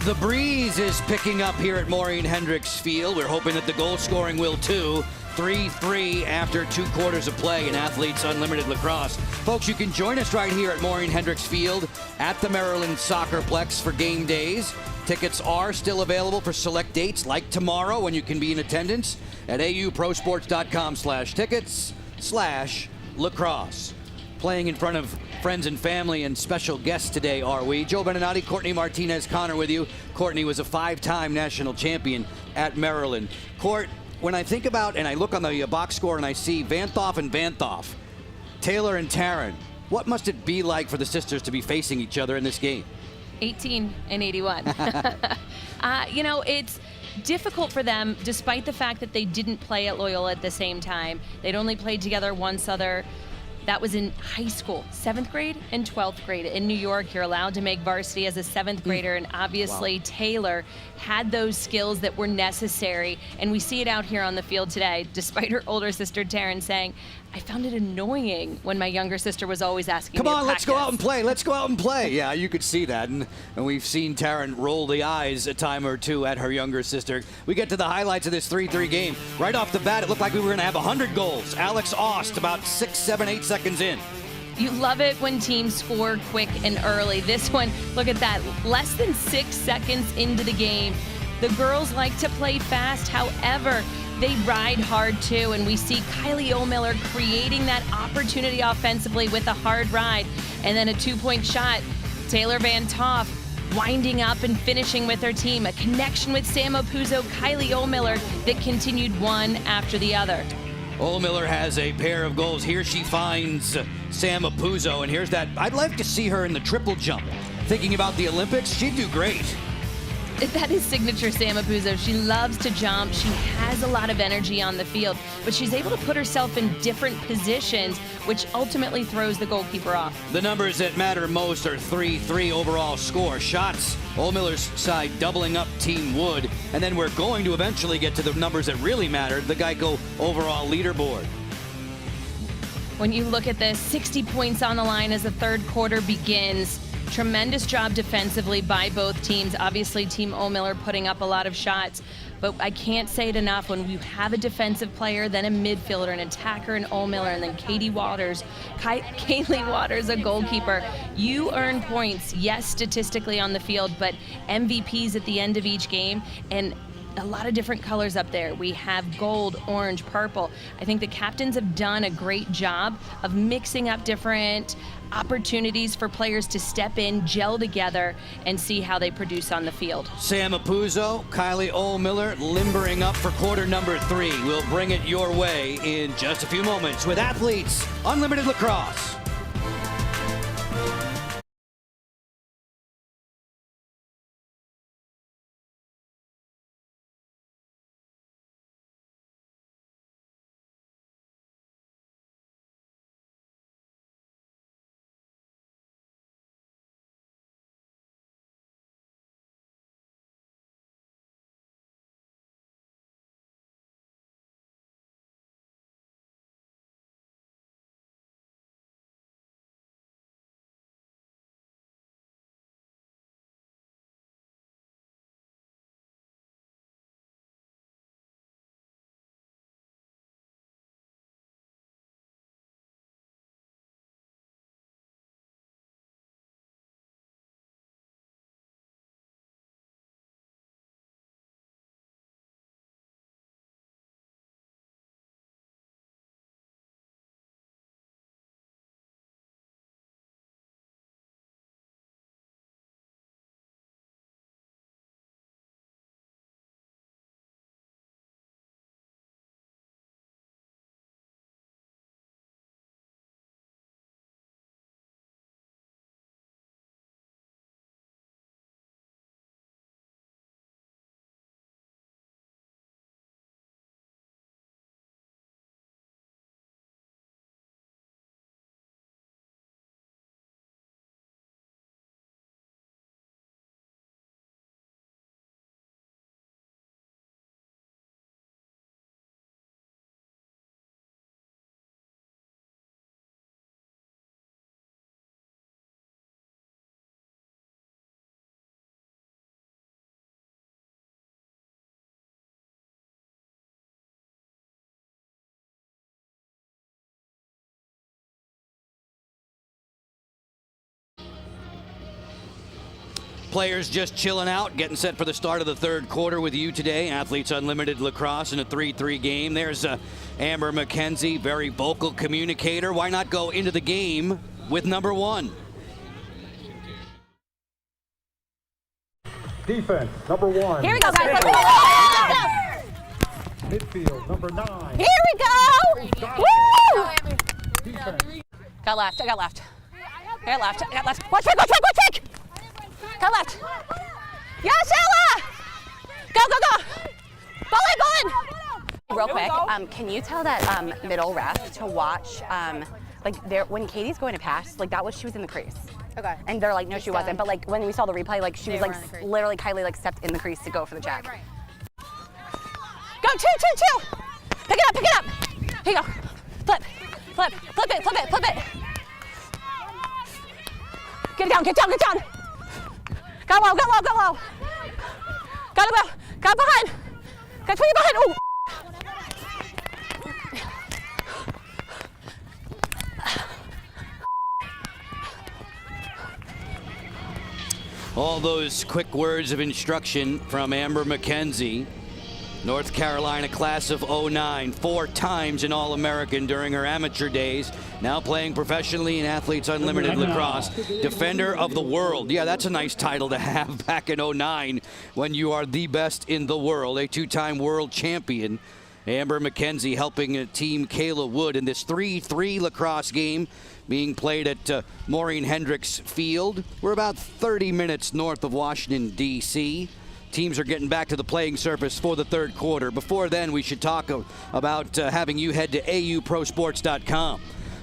[SPEAKER 1] The breeze is picking up here at Maureen Hendricks Field. We're hoping that the goal scoring will too. 3-3 after 2 quarters of play in Athletes Unlimited Lacrosse. Folks, you can join us right here at Maureen Hendricks Field at the Maryland Soccerplex for game days. Tickets are still available for select dates like tomorrow when you can be in attendance at auprosports.com/tickets/lacrosse. Playing in front of friends and family and special guests today are we. Joe Beninati, Courtney Martinez-Connor with you. Courtney was a 5-time national champion at Maryland. Court, when I think about, and I look on the box score and I see Vanthof and Vanthof, Taylor and Taryn, what must it be like for the sisters to be facing each other in this game?
[SPEAKER 4] 18 and 81. You know, it's difficult for them, despite the fact that they didn't play at Loyola at the same time. They'd only played together once other. That was in high school, 7th grade and 12th grade. In New York, you're allowed to make varsity as a 7th grader, and obviously Taylor had those skills that were necessary, and we see it out here on the field today, despite her older sister Taryn saying, I found it annoying when my younger sister was always asking me to
[SPEAKER 1] let's go
[SPEAKER 4] practice.
[SPEAKER 1] out and play. Let's go out and play. Yeah, you could see that. And we've seen Taryn roll the eyes a time or two at her younger sister. We get to the highlights of this 3-3 game. Right off the bat, it looked like we were going to have 100 goals. Alex Aust about 6, 7, 8 seconds in.
[SPEAKER 4] You love it when teams score quick and early. This one, look at that, less than 6 seconds into the game. The girls like to play fast, however, they ride hard too, and we see Kylie Ohlmiller creating that opportunity offensively with a hard ride, and then a 2-point shot. Taylor Vanthof winding up and finishing with her team. A connection with Sam Opuzzo, Kylie Ohlmiller that continued one after the other.
[SPEAKER 1] Ohlmiller has a pair of goals. Here she finds Sam Opuzzo, and here's that. I'd like to see her in the triple jump. Thinking about the Olympics, she'd do great.
[SPEAKER 4] That is signature Sam Opuzzo. She loves to jump. She has a lot of energy on the field, but she's able to put herself in different positions, which ultimately throws the goalkeeper off.
[SPEAKER 1] The numbers that matter most are 3-3 overall score. Shots, Ohlmiller's side doubling up Team Wood, and then we're going to eventually get to the numbers that really matter, the Geico overall leaderboard.
[SPEAKER 4] When you look at this, 60 points on the line as the third quarter begins. Tremendous job defensively by both teams. Obviously, Team Ohlmiller putting up a lot of shots, but I can't say it enough. When you have a defensive player, then a midfielder, an attacker in Ohlmiller, and then Kaylee Waters, a goalkeeper, you earn points, yes, statistically on the field, but MVPs at the end of each game, and a lot of different colors up there. We have gold, orange, purple. I think the captains have done a great job of mixing up different opportunities for players to step in, gel together, and see how they produce on the field.
[SPEAKER 1] Sam Opuzzo, Kylie Ohlmiller limbering up for quarter number 3. We'll bring it your way in just a few moments with Athletes Unlimited Lacrosse. Players just chilling out, getting set for the start of the third quarter with you today. Athletes Unlimited Lacrosse in a 3-3 game. There's Amber McKenzie, very vocal communicator. Why not go into the game with number 1?
[SPEAKER 6] Defense, number 1.
[SPEAKER 3] Here we go, guys.
[SPEAKER 6] Midfield, number 9.
[SPEAKER 3] Here we go! Woo!
[SPEAKER 6] Defense.
[SPEAKER 3] Got left, I got left. I got left, I got left. Watch back! Got left. Yes, Ella! Go! Ball in! Real quick, can you tell that middle ref to watch, when Katie's going to pass, like she was in the crease.
[SPEAKER 2] Okay.
[SPEAKER 3] And they're like, no, she wasn't. But like when we saw the replay, like she was like literally Kylie like stepped in the crease to go for the check. Go two. Pick it up. Here you go. Flip it. Get it down. Go low. Got behind. Got 20 behind. Ooh.
[SPEAKER 1] All those quick words of instruction from Amber McKenzie, North Carolina class of '09, 4 times an All-American during her amateur days, now playing professionally in Athletes Unlimited Lacrosse, Defender of the World. Yeah, that's a nice title to have back in '09 when you are the best in the world, a 2-time world champion. Amber McKenzie helping Team Kayla Wood in this 3-3 lacrosse game being played at Maureen Hendricks Field. We're about 30 minutes north of Washington, D.C. Teams are getting back to the playing surface for the third quarter. Before then, we should talk about having you head to auprosports.com.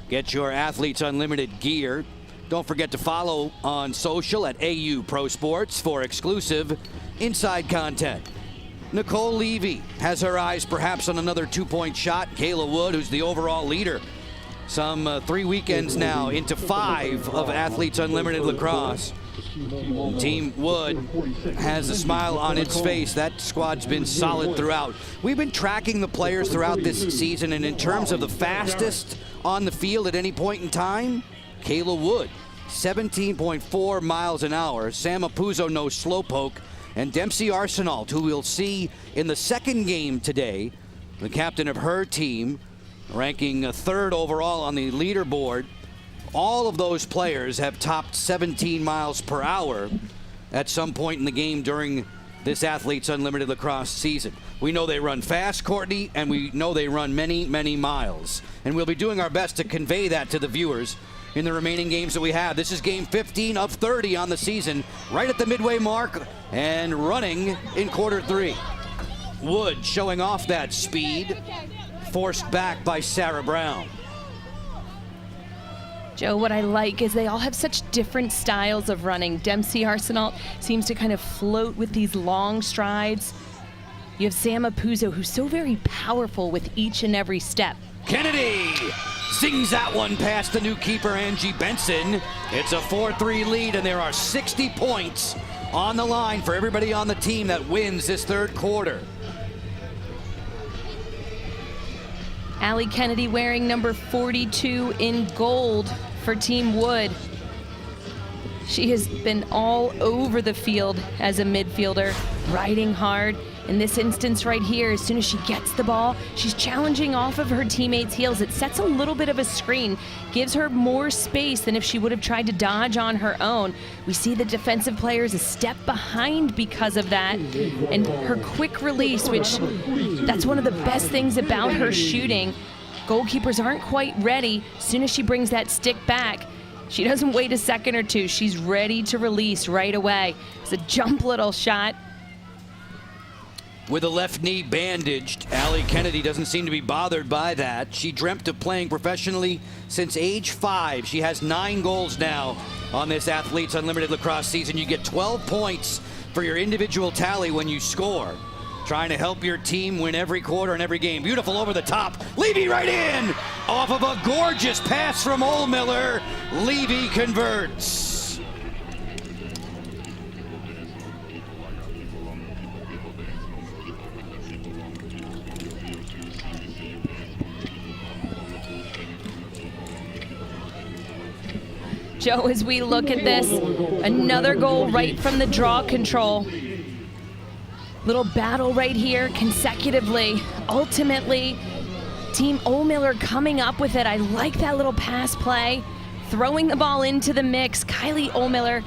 [SPEAKER 1] Get your Athletes Unlimited gear. Don't forget to follow on social at AU Pro Sports for exclusive inside content. Nicole Levy has her eyes perhaps on another 2-point shot. Kayla Wood, who's the overall leader, some 3 weekends now into 5 of Athletes Unlimited Lacrosse. Team Wood has a smile on its face. That squad's been solid throughout. We've been tracking the players throughout this season, and in terms of the fastest on the field at any point in time, Kayla Wood, 17.4 miles an hour. Sam Apuzzo, no slowpoke. And Dempsey Arsenault, who we'll see in the second game today, the captain of her team, ranking 3rd overall on the leaderboard. All of those players have topped 17 miles per hour at some point in the game during this Athletes Unlimited Lacrosse season. We know they run fast, Courtney, and we know they run many, many miles. And we'll be doing our best to convey that to the viewers in the remaining games that we have. This is game 15 of 30 on the season, right at the midway mark and running in quarter 3. Wood showing off that speed, forced back by Sarah Brown.
[SPEAKER 4] Joe, what I like is they all have such different styles of running. Dempsey Arsenault seems to kind of float with these long strides. You have Sam Apuzzo, who's so very powerful with each and every step.
[SPEAKER 1] Kennedy sings that one past the new keeper, Angie Benson. It's a 4-3 lead, and there are 60 points on the line for everybody on the team that wins this third quarter.
[SPEAKER 4] Allie Kennedy wearing number 42 in gold for Team Wood. She has been all over the field as a midfielder, riding hard. In this instance right here, as soon as she gets the ball, she's challenging off of her teammates' heels. It sets a little bit of a screen, gives her more space than if she would have tried to dodge on her own. We see the defensive players a step behind because of that. And her quick release, which that's one of the best things about her shooting. Goalkeepers aren't quite ready. As soon as she brings that stick back, she doesn't wait a second or two. She's ready to release right away. It's a jump little shot.
[SPEAKER 1] With a left knee bandaged, Allie Kennedy doesn't seem to be bothered by that. She dreamt of playing professionally since age 5. She has 9 goals now on this Athletes Unlimited Lacrosse season. You get 12 points for your individual tally when you score. Trying to help your team win every quarter and every game. Beautiful over the top. Levy right in! Off of a gorgeous pass from Oldmiller. Levy converts.
[SPEAKER 4] Joe, as we look at this, another goal right from the draw control. Little battle right here consecutively. Ultimately, Team Oldmiller coming up with it. I like that little pass play, throwing the ball into the mix. Kylie Oldmiller,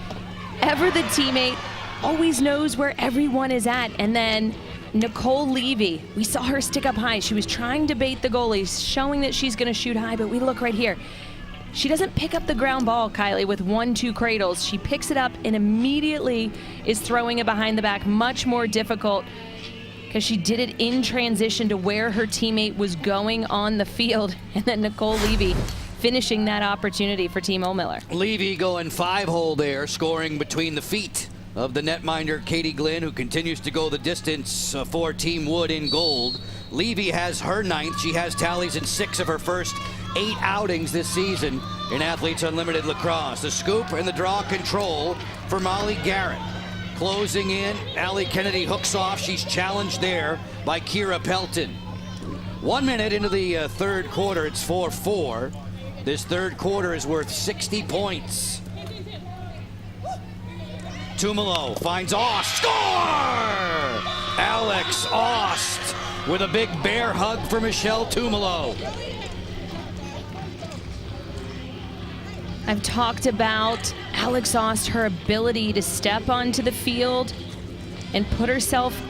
[SPEAKER 4] ever the teammate, always knows where everyone is at. And then Nicole Levy, we saw her stick up high. She was trying to bait the goalie, showing that she's going to shoot high, but we look right here. She doesn't pick up the ground ball, Kylie, with 1-2 cradles. She picks it up and immediately is throwing it behind the back. Much more difficult because she did it in transition to where her teammate was going on the field. And then Nicole Levy finishing that opportunity for Team Oldmiller.
[SPEAKER 1] Levy going 5-hole there, scoring between the feet of the netminder Katie Glynn, who continues to go the distance for Team Wood in gold. Levy has her 9th. She has tallies in 6 of her first 8 outings this season in Athletes Unlimited Lacrosse. The scoop and the draw control for Molly Garrett. Closing in, Allie Kennedy hooks off. She's challenged there by Kira Pelton. 1 minute into the third quarter, it's 4-4. This third quarter is worth 60 points. Tumalo finds Ost. Score! Alex Ost with a big bear hug for Michelle Tumalo.
[SPEAKER 4] I've talked about Alex Ost, her ability to step onto the field and put herself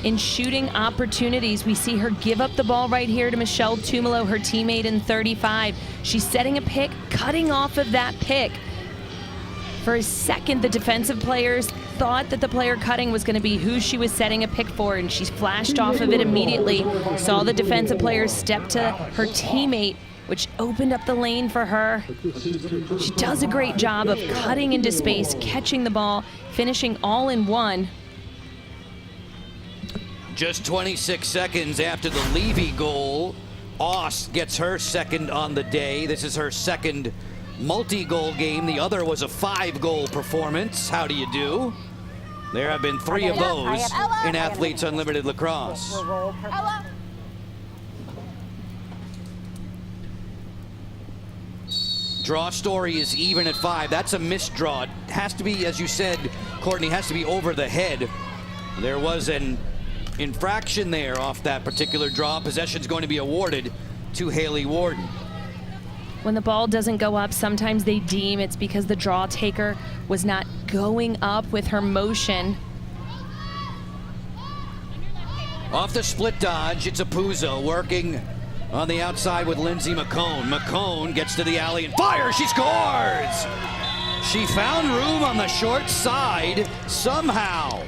[SPEAKER 4] in shooting opportunities. We see her give up the ball right here to Michelle Tumalo, her teammate in 35. She's setting a pick, cutting off of that pick. For a second, the defensive players thought that the player cutting was going to be who she was setting a pick for, and she flashed off of it immediately. Saw the defensive players step to her teammate, which opened up the lane for her. She does a great job of cutting into space, catching the ball, finishing all in one.
[SPEAKER 1] Just 26 seconds after the Levy goal, Ost gets her second on the day. This is her second multi-goal game. The other was a 5-goal performance. How do you do? There have been 3 of those in Athletes Unlimited Lacrosse. Draw story is even at 5. That's a missed draw. It has to be, as you said, Courtney, has to be over the head. There was an infraction there off that particular draw. Possession's going to be awarded to Haley Warden.
[SPEAKER 4] When the ball doesn't go up, sometimes they deem it's because the draw taker was not going up with her motion.
[SPEAKER 1] Off the split dodge, it's Apuzzo working on the outside with Lindsay McCone. McCone gets to the alley and fires. She scores! She found room on the short side somehow.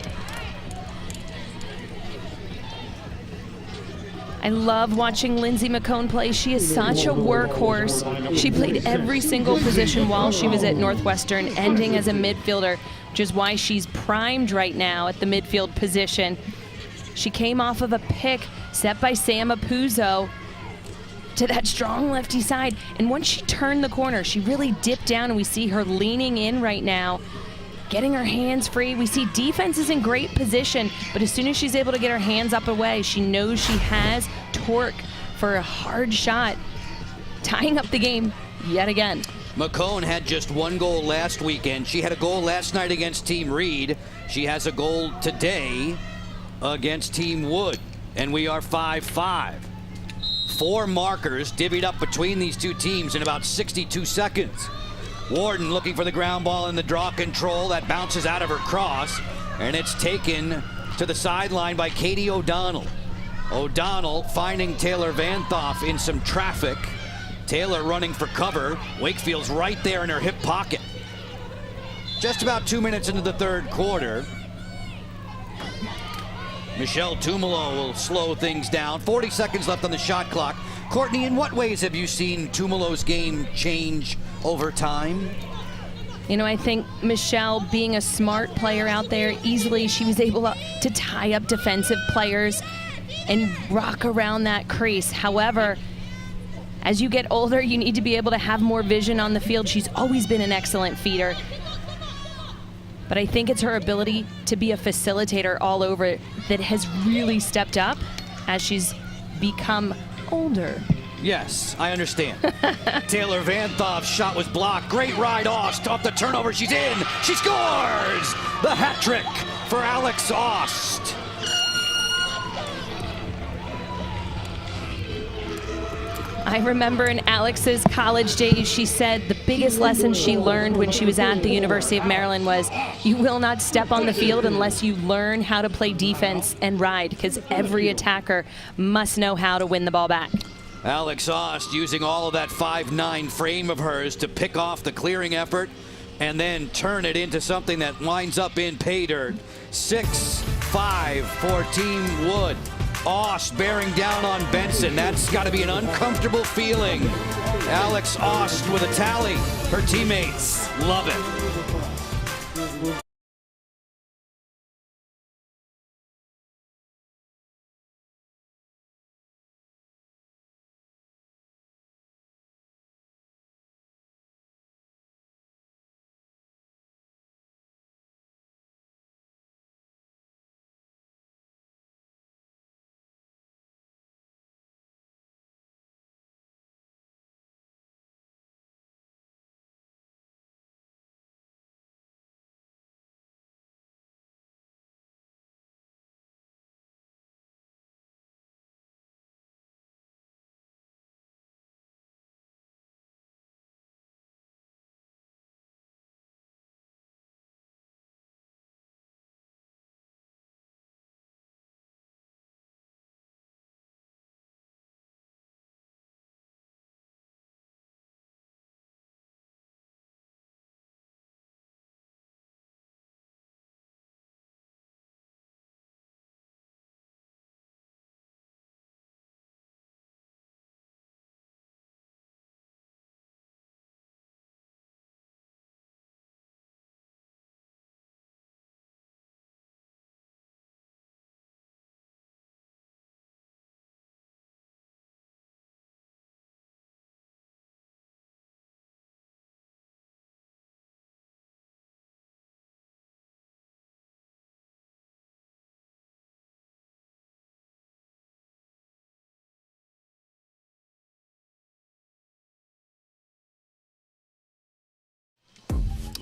[SPEAKER 4] I love watching Lindsay McCone play. She is such a workhorse. She played every single position while she was at Northwestern, ending as a midfielder, which is why she's primed right now at the midfield position. She came off of a pick set by Sam Apuzzo to that strong lefty side. And once she turned the corner, she really dipped down, and we see her leaning in right now, getting her hands free. We see defense is in great position, but as soon as she's able to get her hands up away, she knows she has torque for a hard shot, tying up the game yet again.
[SPEAKER 1] McCone had just 1 goal last weekend. She had a goal last night against Team Reed. She has a goal today against Team Wood, and we are 5-5. 4 markers divvied up between these two teams in about 62 seconds. Warden looking for the ground ball in the draw control. That bounces out of her cross, and it's taken to the sideline by Katie O'Donnell. O'Donnell finding Taylor Vanthoff in some traffic. Taylor running for cover. Wakefield's right there in her hip pocket. Just about 2 minutes into the third quarter. Michelle Tumalo will slow things down. 40 seconds left on the shot clock. Courtney, in what ways have you seen Tumalo's game change over time?
[SPEAKER 4] You know, I think Michelle, being a smart player out there, easily she was able to tie up defensive players and rock around that crease. However, as you get older, you need to be able to have more vision on the field. She's always been an excellent feeder. But I think it's her ability to be a facilitator all over that has really stepped up as she's become older.
[SPEAKER 1] Yes, I understand. Taylor Vanthoff's shot was blocked. Great ride off the turnover. She's in. She scores! The hat trick for Alex Ost.
[SPEAKER 4] I remember in Alex's college days, she said the biggest lesson she learned when she was at the University of Maryland was you will not step on the field unless you learn how to play defense and ride, because every attacker must know how to win the ball back.
[SPEAKER 1] Alex Ost using all of that 5'9" frame of hers to pick off the clearing effort and then turn it into something that winds up in pay dirt. 6-5 for Team Wood. Ost bearing down on Benson. That's got to be an uncomfortable feeling. Alex Ost with a tally. Her teammates love it.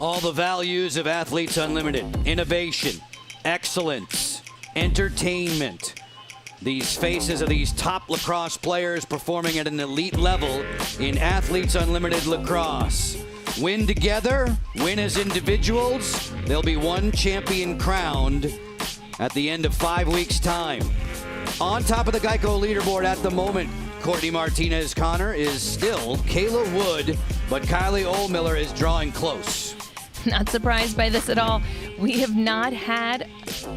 [SPEAKER 1] All the values of Athletes Unlimited: innovation, excellence, entertainment. These faces of these top lacrosse players performing at an elite level in Athletes Unlimited Lacrosse. Win together, win as individuals. There'll be one champion crowned at the end of 5 weeks' time. On top of the Geico leaderboard at the moment, Courtney Martinez-Connor is still Kayla Wood, but Kylie Ohlmiller is drawing close.
[SPEAKER 4] Not surprised by this at all. We have not had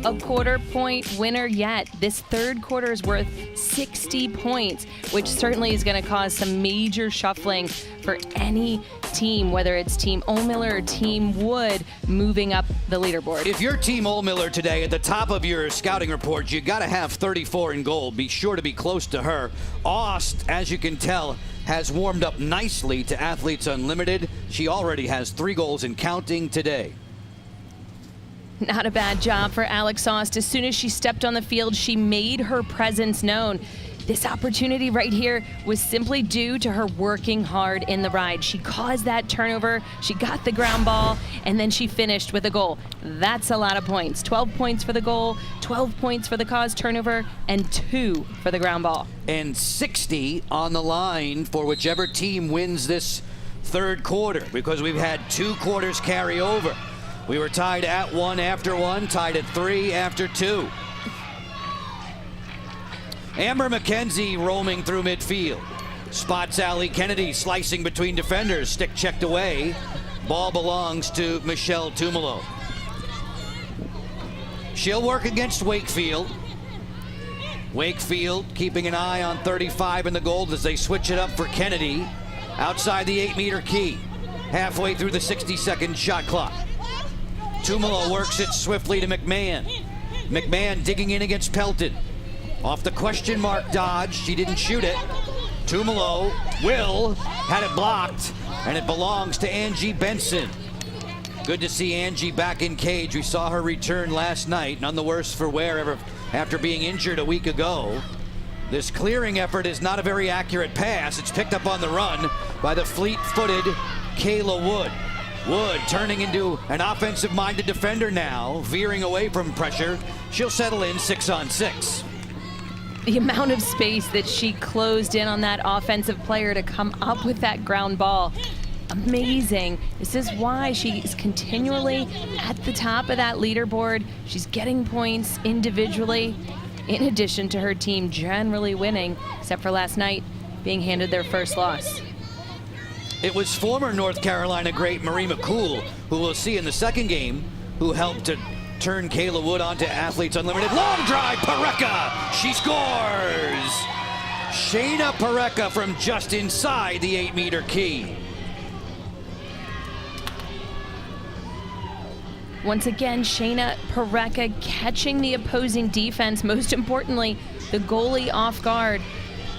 [SPEAKER 4] a quarter-point winner yet. This third quarter is worth 60 points, which certainly is going to cause some major shuffling for any team, whether it's Team Ohlmiller or Team Wood, moving up the leaderboard.
[SPEAKER 1] If you're Team Ohlmiller today, at the top of your scouting report, you got to have 34 in goal. Be sure to be close to her. Ost, as you can tell, has warmed up nicely to Athletes Unlimited. She already has 3 goals and counting today.
[SPEAKER 4] Not a bad job for Alex Ost. As soon as she stepped on the field, she made her presence known. This opportunity right here was simply due to her working hard in the ride. She caused that turnover, she got the ground ball, and then she finished with a goal. That's a lot of points. 12 points for the goal, 12 points for the caused turnover, and 2 for the ground ball.
[SPEAKER 1] And 60 on the line for whichever team wins this third quarter, because we've had 2 quarters carry over. We were tied at 1 after 1, tied at 3 after 2. Amber McKenzie roaming through midfield. Spots Allie Kennedy slicing between defenders. Stick checked away. Ball belongs to Michelle Tumolo. She'll work against Wakefield. Wakefield keeping an eye on 35 in the goal as they switch it up for Kennedy. Outside the 8-meter key. Halfway through the 60-second shot clock. Tumolo works it swiftly to McMahon. McMahon digging in against Pelton. Off the question mark dodge, she didn't shoot it. Tumolo had it blocked, and it belongs to Angie Benson. Good to see Angie back in cage. We saw her return last night, none the worse for wear after being injured a week ago. This clearing effort is not a very accurate pass. It's picked up on the run by the fleet-footed Kayla Wood. Wood turning into an offensive-minded defender now, veering away from pressure. She'll settle in 6-on-6.
[SPEAKER 4] The amount of space that she closed in on that offensive player to come up with that ground ball. Amazing. This is why she's continually at the top of that leaderboard. She's getting points individually, in addition to her team generally winning, except for last night being handed their first loss.
[SPEAKER 1] It was former North Carolina great Marie McCool, who we'll see in the second game, who helped to turn Kayla Wood onto Athletes Unlimited. Long drive, Parekha, she scores! Shayna Parekha from just inside the 8-meter key.
[SPEAKER 4] Once again, Shayna Parekha catching the opposing defense, most importantly, the goalie off guard.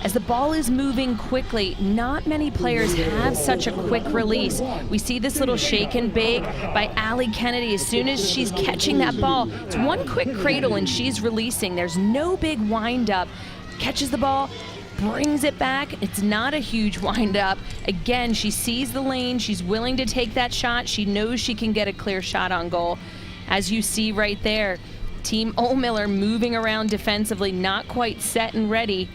[SPEAKER 4] As the ball is moving quickly, not many players have such a quick release. We see this little shake and bake by Allie Kennedy. As soon as she's catching that ball, it's one quick cradle and she's releasing. There's no big wind up. Catches the ball, brings it back. It's not a huge wind up. Again, she sees the lane. She's willing to take that shot. She knows she can get a clear shot on goal. As you see right there, Team Ohlmiller moving around defensively, not quite set and ready.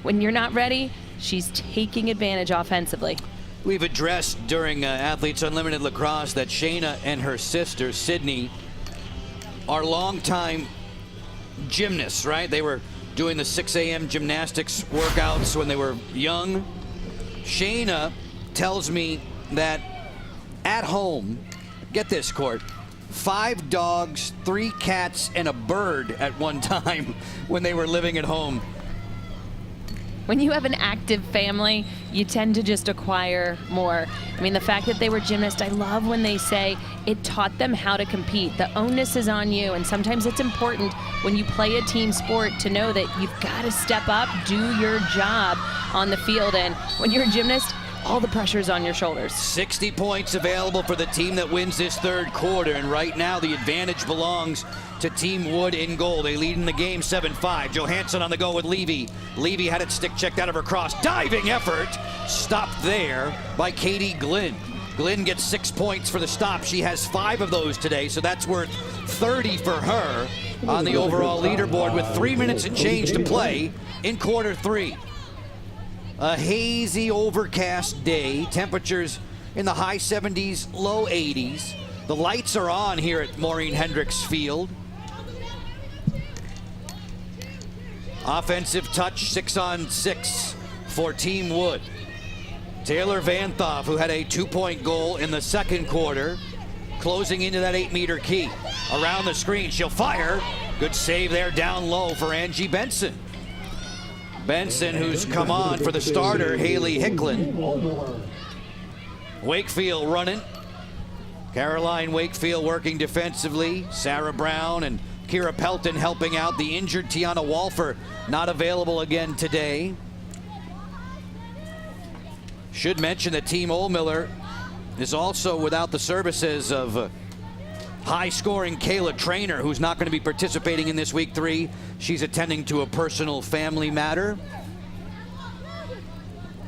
[SPEAKER 4] When you're not ready, she's taking advantage offensively.
[SPEAKER 1] We've addressed during Athletes Unlimited Lacrosse that Shayna and her sister, Sydney, are longtime gymnasts, right? They were doing the 6 a.m. gymnastics workouts when they were young. Shayna tells me that at home, get this, Court, 5 dogs, 3 cats, and a bird at one time when they were living at home.
[SPEAKER 4] When you have an active family, you tend to just acquire more. I mean, the fact that they were gymnasts, I love when they say it taught them how to compete. The onus is on you, and sometimes it's important when you play a team sport to know that you've got to step up, do your job on the field, and when you're a gymnast, all the pressure's on your shoulders.
[SPEAKER 1] 60 points available for the team that wins this third quarter, and right now the advantage belongs to Team Wood in goal. They lead in the game 7-5. Johansson on the go with Levy. Levy had it stick checked out of her cross. Diving effort. Stopped there by Katie Glynn. Glynn gets 6 points for the stop. She has 5 of those today, so that's worth 30 for her on the overall leaderboard with 3 minutes and change to play in quarter 3. A hazy, overcast day. Temperatures in the high 70s, low 80s. The lights are on here at Maureen Hendricks Field. Offensive touch, 6-on-6 for Team Wood. Taylor Vanthoff, who had a 2-point goal in the second quarter, closing into that 8-meter key. Around the screen, she'll fire. Good save there down low for Angie Benson. Benson, who's come on for the starter, Haley Hicklin. Wakefield running. Caroline Wakefield working defensively. Sarah Brown and Kira Pelton helping out. The injured Tiana Walfer not available again today. Should mention that Team Ohlmiller is also without the services of high-scoring Kayla Trainer, who's not going to be participating in this week 3. She's attending to a personal family matter.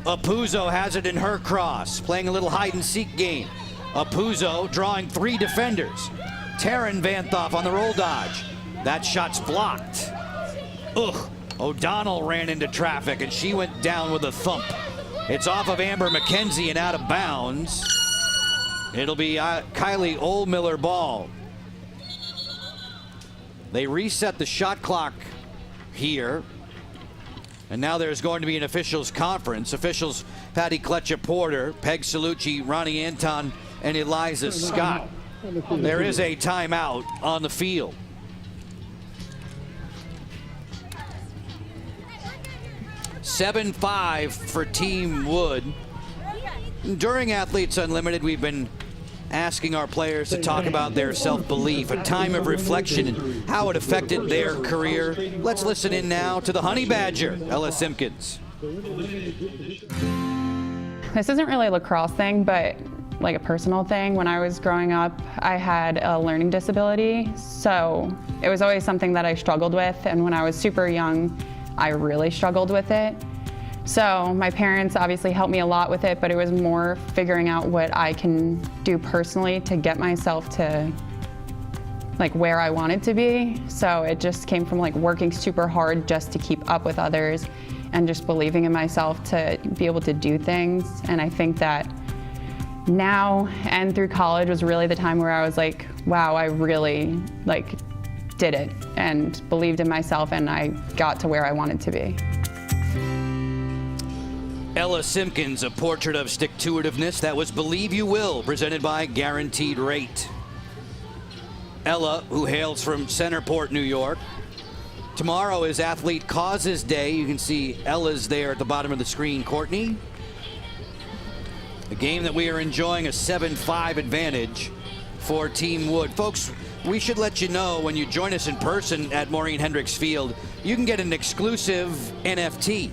[SPEAKER 1] Apuzzo has it in her cross, playing a little hide-and-seek game. Apuzzo drawing 3 defenders. Taryn Vanthoff on the roll dodge. That shot's blocked. Ugh. O'Donnell ran into traffic, and she went down with a thump. It's off of Amber McKenzie and out of bounds. It'll be Kylie Ohlmiller ball. They reset the shot clock here. And now there's going to be an officials conference. Officials Patty Kletcher-Porter, Peg Salucci, Ronnie Anton, and Eliza Scott. There is a timeout on the field. $7-5 for Team Wood. During Athletes Unlimited, we've been asking our players to talk about their self-belief, a time of reflection and how it affected their career. Let's listen in now to the Honey Badger, Ella Simpkins.
[SPEAKER 8] This isn't really a lacrosse thing, but like a personal thing. When I was growing up, I had a learning disability, so it was always something that I struggled with, and when I was super young, I really struggled with it. So my parents obviously helped me a lot with it, but it was more figuring out what I can do personally to get myself to like where I wanted to be. So it just came from like working super hard just to keep up with others and just believing in myself to be able to do things. And I think that now and through college was really the time where I was like, wow, I really like did it and believed in myself, and I got to where I wanted to be.
[SPEAKER 1] Ella Simpkins, a portrait of stick-to-itiveness. That was Believe You Will, presented by Guaranteed Rate. Ella, who hails from Centerport, New York. Tomorrow is Athlete Causes Day. You can see Ella's there at the bottom of the screen. Courtney. A game that we are enjoying, a 7-5 advantage for Team Wood. Folks, we should let you know when you join us in person at Maureen Hendricks Field, you can get an exclusive NFT.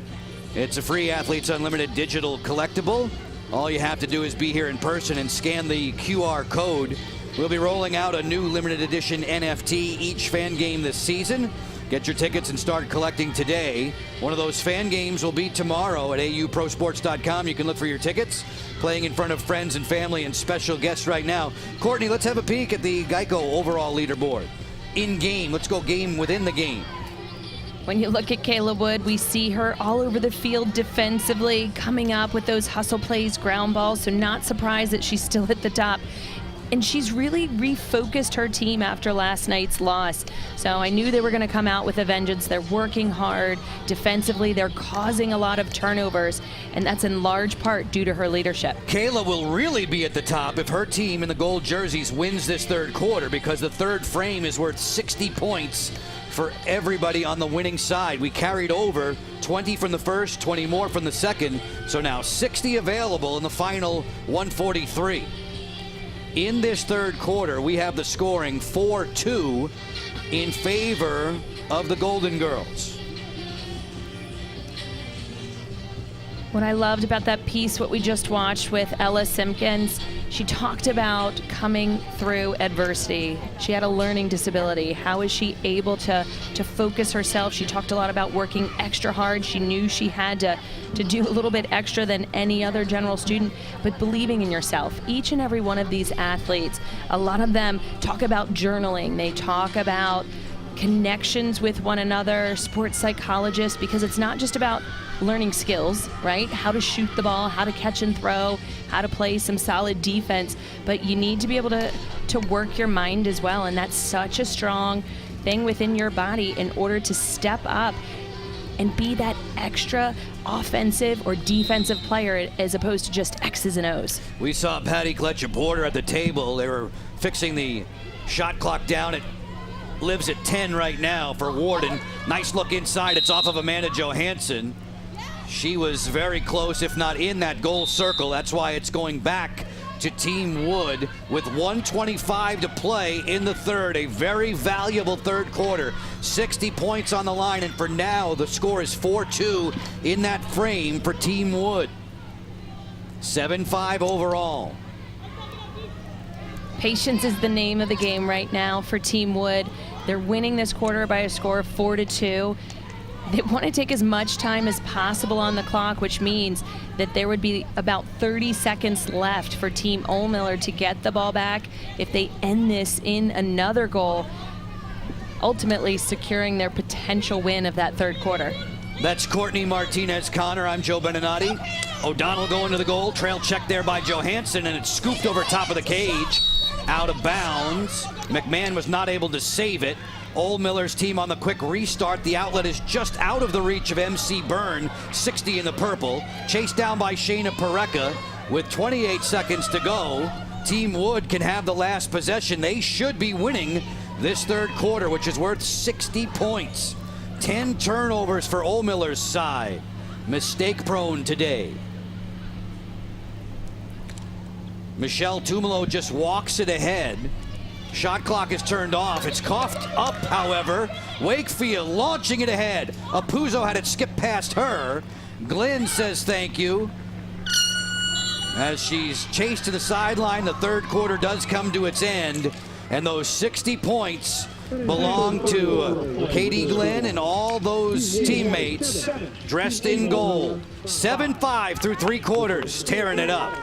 [SPEAKER 1] It's a free Athletes Unlimited digital collectible. All you have to do is be here in person and scan the QR code. We'll be rolling out a new limited edition NFT each fan game this season. Get your tickets and start collecting today. One of those fan games will be tomorrow at auprosports.com. You can look for your tickets. Playing in front of friends and family and special guests right now. Courtney, let's have a peek at the Geico overall leaderboard. In game, let's go game within the game.
[SPEAKER 4] When you look at Kayla Wood, we see her all over the field defensively, coming up with those hustle plays, ground balls, so not surprised that she's still at the top. And she's really refocused her team after last night's loss. So I knew they were going to come out with a vengeance. They're working hard defensively. They're causing a lot of turnovers, and that's in large part due to her leadership.
[SPEAKER 1] Kayla will really be at the top if her team in the gold jerseys wins this third quarter, because the third frame is worth 60 points for everybody on the winning side. We carried over 20 from the first, 20 more from the second, so now 60 available in the final 143. In this third quarter, we have the scoring 4-2 in favor of the Golden Girls.
[SPEAKER 4] What I loved about that piece, what we just watched with Ella Simpkins, she talked about coming through adversity. She had a learning disability. How is she able to focus herself? She talked a lot about working extra hard. She knew she had to do a little bit extra than any other general student, but believing in yourself. Each and every one of these athletes, a lot of them talk about journaling. They talk about connections with one another, sports psychologists, because it's not just about learning skills, right? How to shoot the ball, how to catch and throw, how to play some solid defense, but you need to be able to work your mind as well, and that's such a strong thing within your body in order to step up and be that extra offensive or defensive player as opposed to just X's and O's.
[SPEAKER 1] We saw Patty Kletcher-Porter at the table. They were fixing the shot clock down. It lives at 10 right now for Warden. Nice look inside. It's off of Amanda Johansson. She was very close, if not in that goal circle. That's why it's going back to Team Wood with 1:25 to play in the third. A very valuable third quarter. 60 points on the line, and for now, the score is 4-2 in that frame for Team Wood. 7-5 overall.
[SPEAKER 4] Patience is the name of the game right now for Team Wood. They're winning this quarter by a score of 4-2. They want to take as much time as possible on the clock, which means that there would be about 30 seconds left for Team Ohlmiller to get the ball back if they end this in another goal, ultimately securing their potential win of that third quarter.
[SPEAKER 1] That's Courtney Martinez-Connor. I'm Joe Beninati. O'Donnell going to the goal. Trail check there by Johansson, and it's scooped over top of the cage. Out of bounds. McMahon was not able to save it. Ohlmiller's team on the quick restart. The outlet is just out of the reach of MC Byrne, 60 in the purple. Chased down by Shayna Parekha with 28 seconds to go. Team Wood can have the last possession. They should be winning this third quarter, which is worth 60 points. 10 turnovers for Ohlmiller's side. Mistake prone today. Michelle Tumalo just walks it ahead. Shot clock is turned off. It's coughed up, however. Wakefield launching it ahead. Apuzzo had it skip past her. Glenn says thank you. As she's chased to the sideline, the third quarter does come to its end. And those 60 points belong to Katie Glenn and all those teammates dressed in gold. 7-5 through three quarters, tearing it up.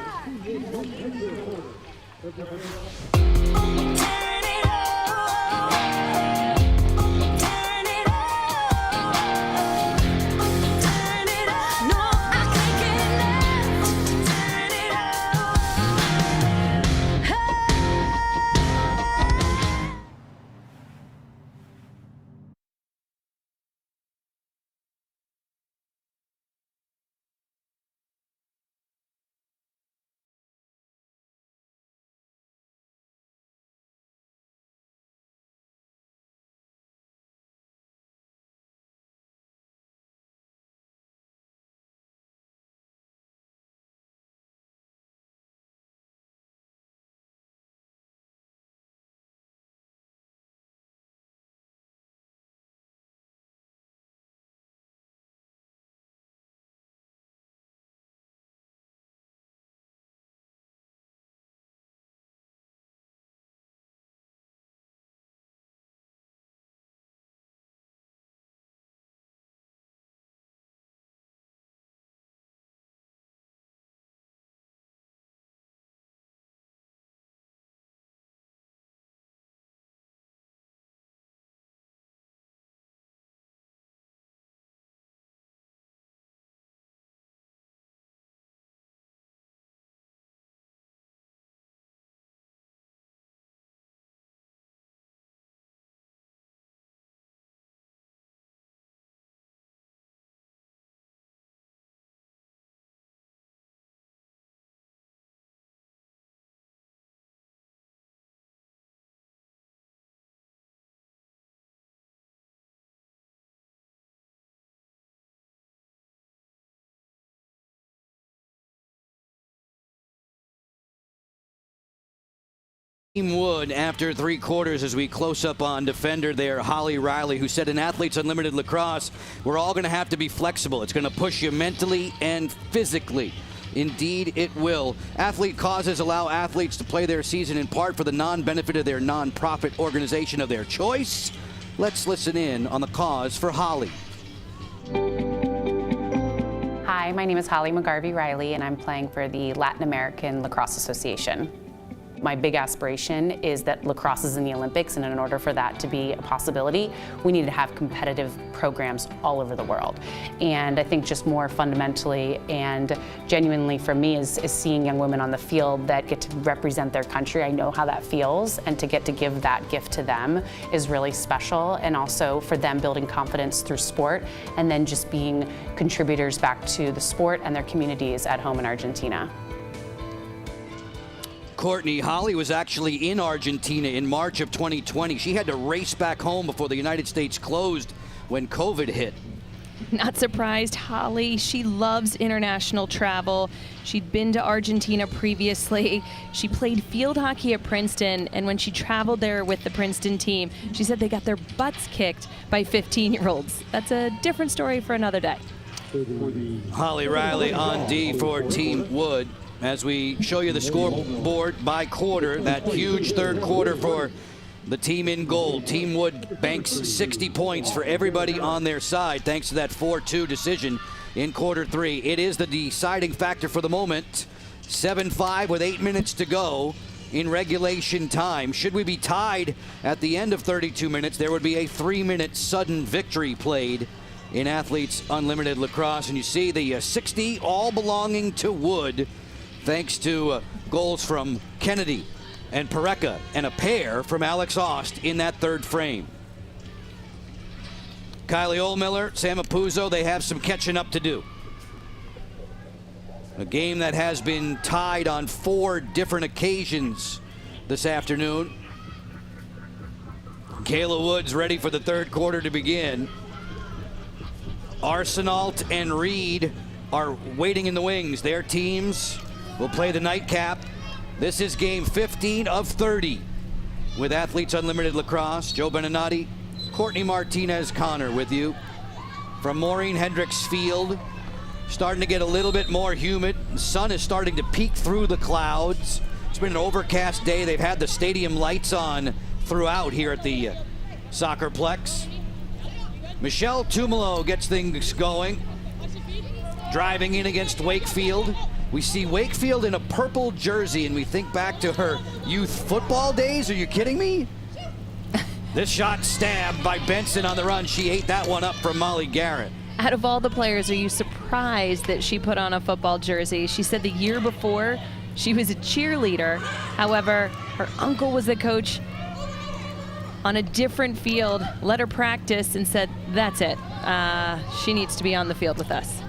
[SPEAKER 1] Team Wood after 3 quarters as we close up on defender there, Holly Riley, who said in Athletes Unlimited Lacrosse, we're all going to have to be flexible. It's going to push you mentally and physically. Indeed, it will. Athlete causes allow athletes to play their season in part for the non-benefit of their non-profit organization of their choice. Let's listen in on the cause for Holly.
[SPEAKER 9] Hi, my name is Holly McGarvey Riley, and I'm playing for the Latin American Lacrosse Association. My big aspiration is that lacrosse is in the Olympics, and in order for that to be a possibility, we need to have competitive programs all over the world. And I think just more fundamentally and genuinely for me is seeing young women on the field that get to represent their country. I know how that feels, and to get to give that gift to them is really special, and also for them building confidence through sport and then just being contributors back to the sport and their communities at home in Argentina.
[SPEAKER 1] Courtney, Holly was actually in Argentina in March of 2020. She had to race back home before the United States closed when COVID hit.
[SPEAKER 4] Not surprised, Holly. She loves international travel. She'd been to Argentina previously. She played field hockey at Princeton, and when she traveled there with the Princeton team, she said they got their butts kicked by 15-year-olds. That's a different story for another day.
[SPEAKER 1] Holly Riley on D for Team Wood. As we show you the scoreboard by quarter, that huge third quarter for the team in gold. Team Wood banks 60 points for everybody on their side thanks to that 4-2 decision in quarter 3. It is the deciding factor for the moment. 7-5 with 8 minutes to go in regulation time. Should we be tied at the end of 32 minutes, there would be a 3-minute sudden victory played in Athletes Unlimited Lacrosse. And you see the 60 all belonging to Wood, thanks to goals from Kennedy and Pareca and a pair from Alex Ost in that third frame. Kylie Ohlmiller, Sam Apuzzo, they have some catching up to do. A game that has been tied on 4 different occasions this afternoon. Kayla Woods ready for the third quarter to begin. Arsenault and Reed are waiting in the wings. Their teams will play the nightcap. This is game 15 of 30 with Athletes Unlimited Lacrosse. Joe Beninati, Courtney Martinez-Connor with you from Maureen Hendricks Field. Starting to get a little bit more humid. The sun is starting to peek through the clouds. It's been an overcast day. They've had the stadium lights on throughout here at the Soccerplex. Michelle Tumalo gets things going. Driving in against Wakefield. We see Wakefield in a purple jersey, and we think back to her youth football days. Are you kidding me? This shot stabbed by Benson on the run. She ate that one up from Molly Garrett.
[SPEAKER 4] Out of all the players, are you surprised that she put on a football jersey? She said the year before she was a cheerleader. However, her uncle was the coach on a different field, let her practice, and said, that's it. She needs to be on the field with us.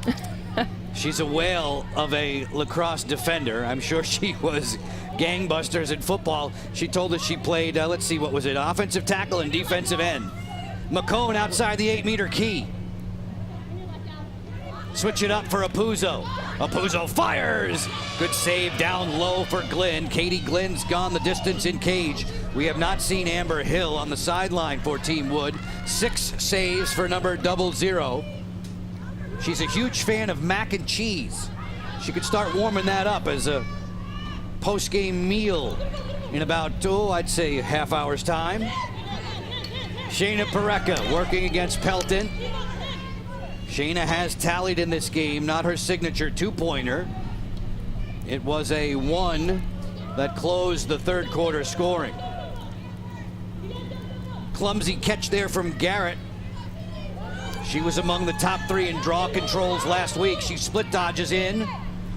[SPEAKER 1] She's a whale of a lacrosse defender. I'm sure she was gangbusters in football. She told us she played, let's see, what was it? Offensive tackle and defensive end. McCone outside the 8-meter key. Switch it up for Apuzzo. Apuzzo fires. Good save down low for Glenn. Katie Glenn's gone the distance in cage. We have not seen Amber Hill on the sideline for Team Wood. 6 saves for number 00. She's a huge fan of mac and cheese. She could start warming that up as a post-game meal in about, I'd say half hour's time. Shayna Pareca working against Pelton. Shayna has tallied in this game, not her signature 2-pointer. It was a 1 that closed the third quarter scoring. Clumsy catch there from Garrett. She was among the top 3 in draw controls last week. She split dodges in,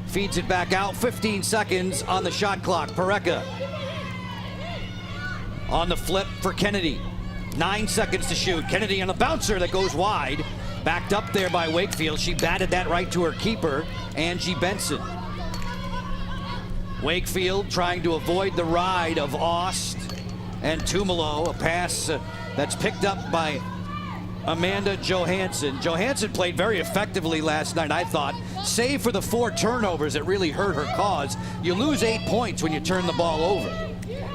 [SPEAKER 1] feeds it back out. 15 seconds on the shot clock. Pareca on the flip for Kennedy. 9 seconds to shoot. Kennedy on a bouncer that goes wide. Backed up there by Wakefield. She batted that right to her keeper, Angie Benson. Wakefield trying to avoid the ride of Ost and Tumalo. A pass that's picked up by Amanda Johansson. Johansson played very effectively last night, I thought, save for the 4 turnovers that really hurt her cause. You lose 8 points when you turn the ball over.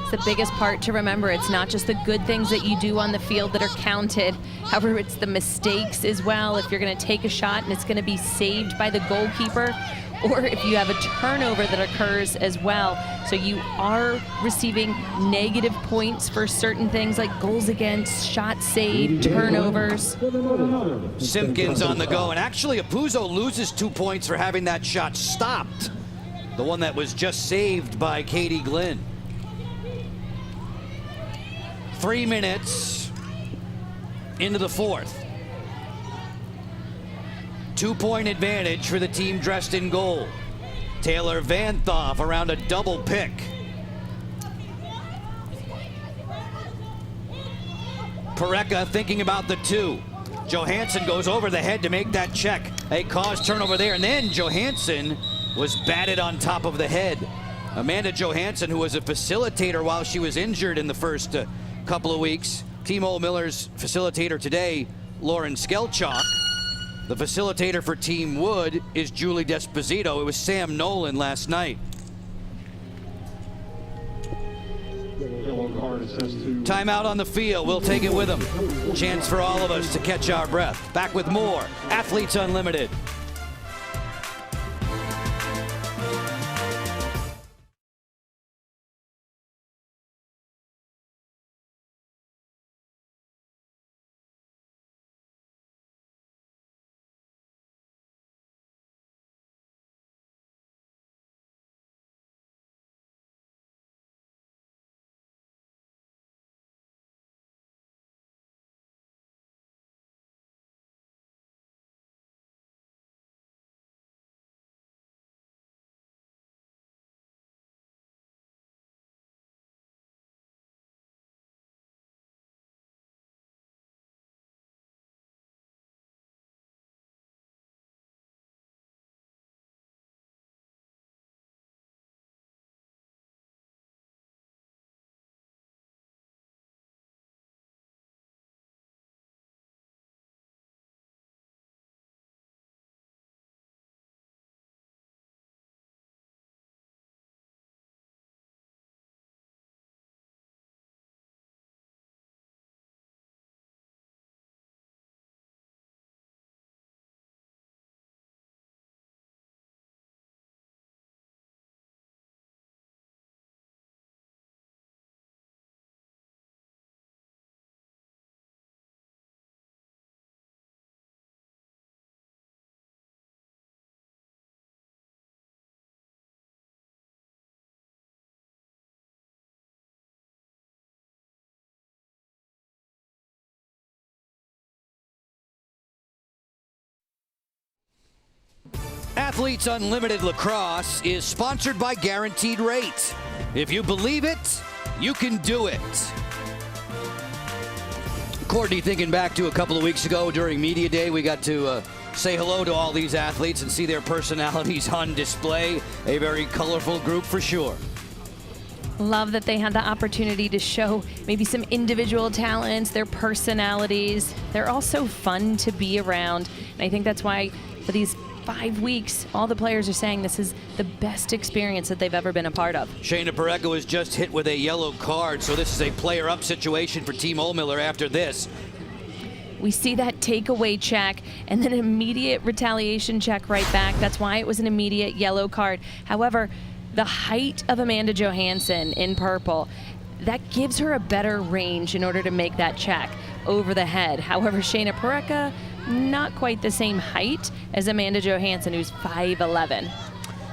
[SPEAKER 4] It's the biggest part to remember. It's not just the good things that you do on the field that are counted. However, it's the mistakes as well. If you're going to take a shot and it's going to be saved by the goalkeeper, or if you have a turnover that occurs as well. So you are receiving negative points for certain things like goals against, shots saved, turnovers.
[SPEAKER 1] Simpkins on the go, and actually Apuzzo loses 2 points for having that shot stopped. The one that was just saved by Katie Glynn. 3 minutes into the fourth. 2-point advantage for the team dressed in gold. Taylor Van Thoff around a double pick. Pareka thinking about the 2. Johansson goes over the head to make that check. A caused turnover there, and then Johansson was batted on top of the head. Amanda Johansson, who was a facilitator while she was injured in the first couple of weeks. Team Old Miller's facilitator today, Lauren Skelchak. The facilitator for Team Wood is Julie Desposito. It was Sam Nolan last night. Timeout on the field. We'll take it with them. Chance for all of us to catch our breath. Back with more Athletes Unlimited. Athletes Unlimited Lacrosse is sponsored by Guaranteed Rate. If you believe it, you can do it. Courtney, thinking back to a couple of weeks ago during Media Day, we got to say hello to all these athletes and see their personalities on display. A very colorful group for sure.
[SPEAKER 4] Love that they had the opportunity to show maybe some individual talents, their personalities. They're also fun to be around. And I think that's why for these 5 weeks, all the players are saying this is the best experience that they've ever been a part of.
[SPEAKER 1] Shayna Pareka was just hit with a yellow card, so this is a player-up situation for Team Old Miller after this.
[SPEAKER 4] We see that takeaway check and then an immediate retaliation check right back. That's why it was an immediate yellow card. However, the height of Amanda Johansson in purple, that gives her a better range in order to make that check over the head. However, Shayna Pareka, not quite the same height as Amanda Johansson, who's 5'11".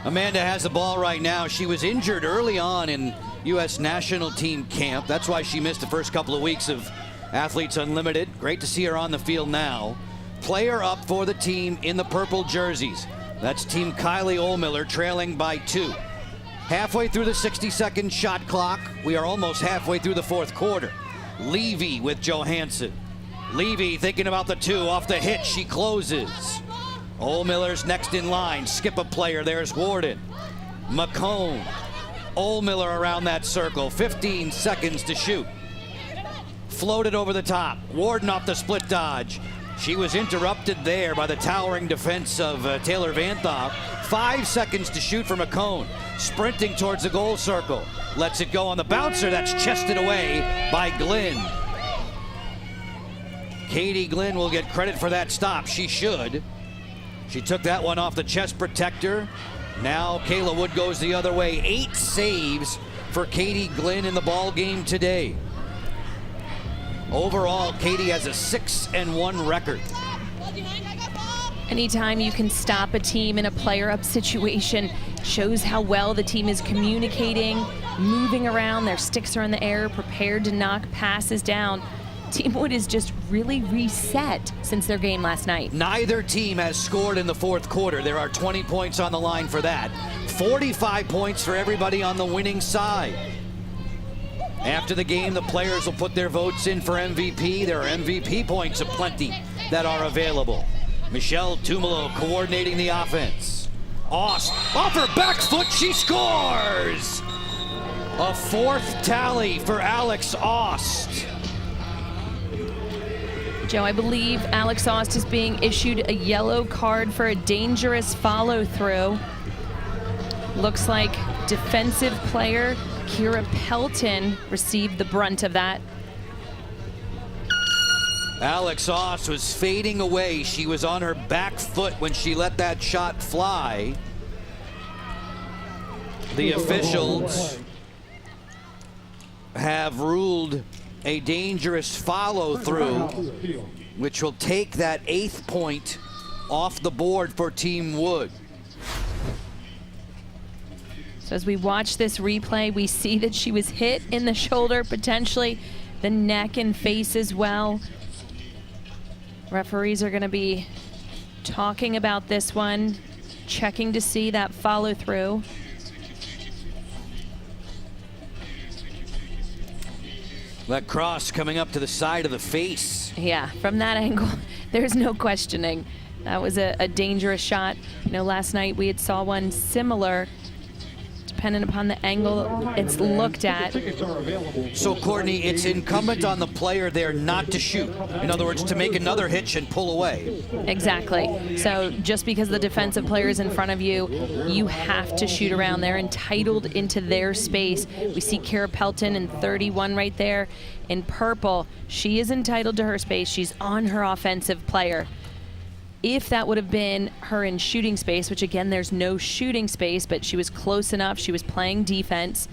[SPEAKER 1] Amanda has the ball right now. She was injured early on in U.S. national team camp. That's why she missed the first couple of weeks of Athletes Unlimited. Great to see her on the field now. Player up for the team in the purple jerseys. That's Team Kylie Ohlmiller trailing by 2. Halfway through the 60-second shot clock. We are almost halfway through the fourth quarter. Levy with Johansson. Levy thinking about the 2 off the hit. She closes. Ohlmiller's next in line. Skip a player. There's Warden. McCone. Ohlmiller around that circle. 15 seconds to shoot. Floated over the top. Warden off the split dodge. She was interrupted there by the towering defense of Taylor Van Thop. 5 seconds to shoot from a cone. Sprinting towards the goal circle. Lets it go on the bouncer. That's chested away by Glynn. Katie Glynn will get credit for that stop. She should. She took that one off the chest protector. Now Kayla Wood goes the other way. 8 saves for Katie Glynn in the ball game today. Overall, Katie has a 6-1 record.
[SPEAKER 4] Anytime you can stop a team in a player-up situation, shows how well the team is communicating, moving around, their sticks are in the air, prepared to knock passes down. Team Wood is just really reset since their game last night.
[SPEAKER 1] Neither team has scored in the fourth quarter. There are 20 points on the line for that. 45 points for everybody on the winning side. After the game, the players will put their votes in for MVP. There are MVP points aplenty that are available. Michelle Tumalo coordinating the offense. Ost off her back foot, she scores! A 4th tally for Alex Ost.
[SPEAKER 4] Joe, I believe Alex Ost is being issued a yellow card for a dangerous follow-through. Looks like defensive player Kira Pelton received the brunt of that.
[SPEAKER 1] Alex Ost was fading away. She was on her back foot when she let that shot fly. The officials have ruled a dangerous follow-through, which will take that 8th point off the board for Team Wood.
[SPEAKER 4] So as we watch this replay, we see that she was hit in the shoulder, potentially the neck and face as well. Referees are going to be talking about this one, checking to see that follow-through.
[SPEAKER 1] Lacrosse coming up to the side of the face.
[SPEAKER 4] Yeah, from that angle, there's no questioning. That was a dangerous shot. You know, last night we had saw one similar. Depending upon the angle it's looked at.
[SPEAKER 1] So, Courtney, it's incumbent on the player there not to shoot. In other words, to make another hitch and pull away.
[SPEAKER 4] Exactly. So just because the defensive player is in front of you, you have to shoot around. They're entitled into their space. We see Kira Pelton in 31 right there in purple. She is entitled to her space. She's on her offensive player. If that would have been her in shooting space, which again, there's no shooting space, but she was close enough, she was playing defense,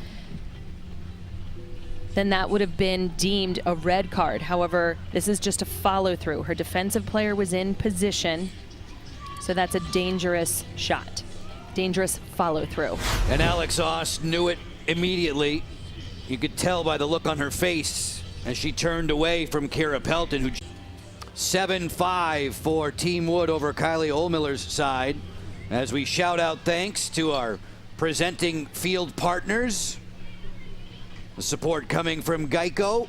[SPEAKER 4] then that would have been deemed a red card. However, this is just a follow through. Her defensive player was in position, so that's a dangerous shot. Dangerous follow through.
[SPEAKER 1] And Alex Ost knew it immediately. You could tell by the look on her face as she turned away from Kira Pelton, who 7-5 for Team Wood over Kylie Ohlmiller's side. As we shout out thanks to our presenting field partners. The support coming from Geico.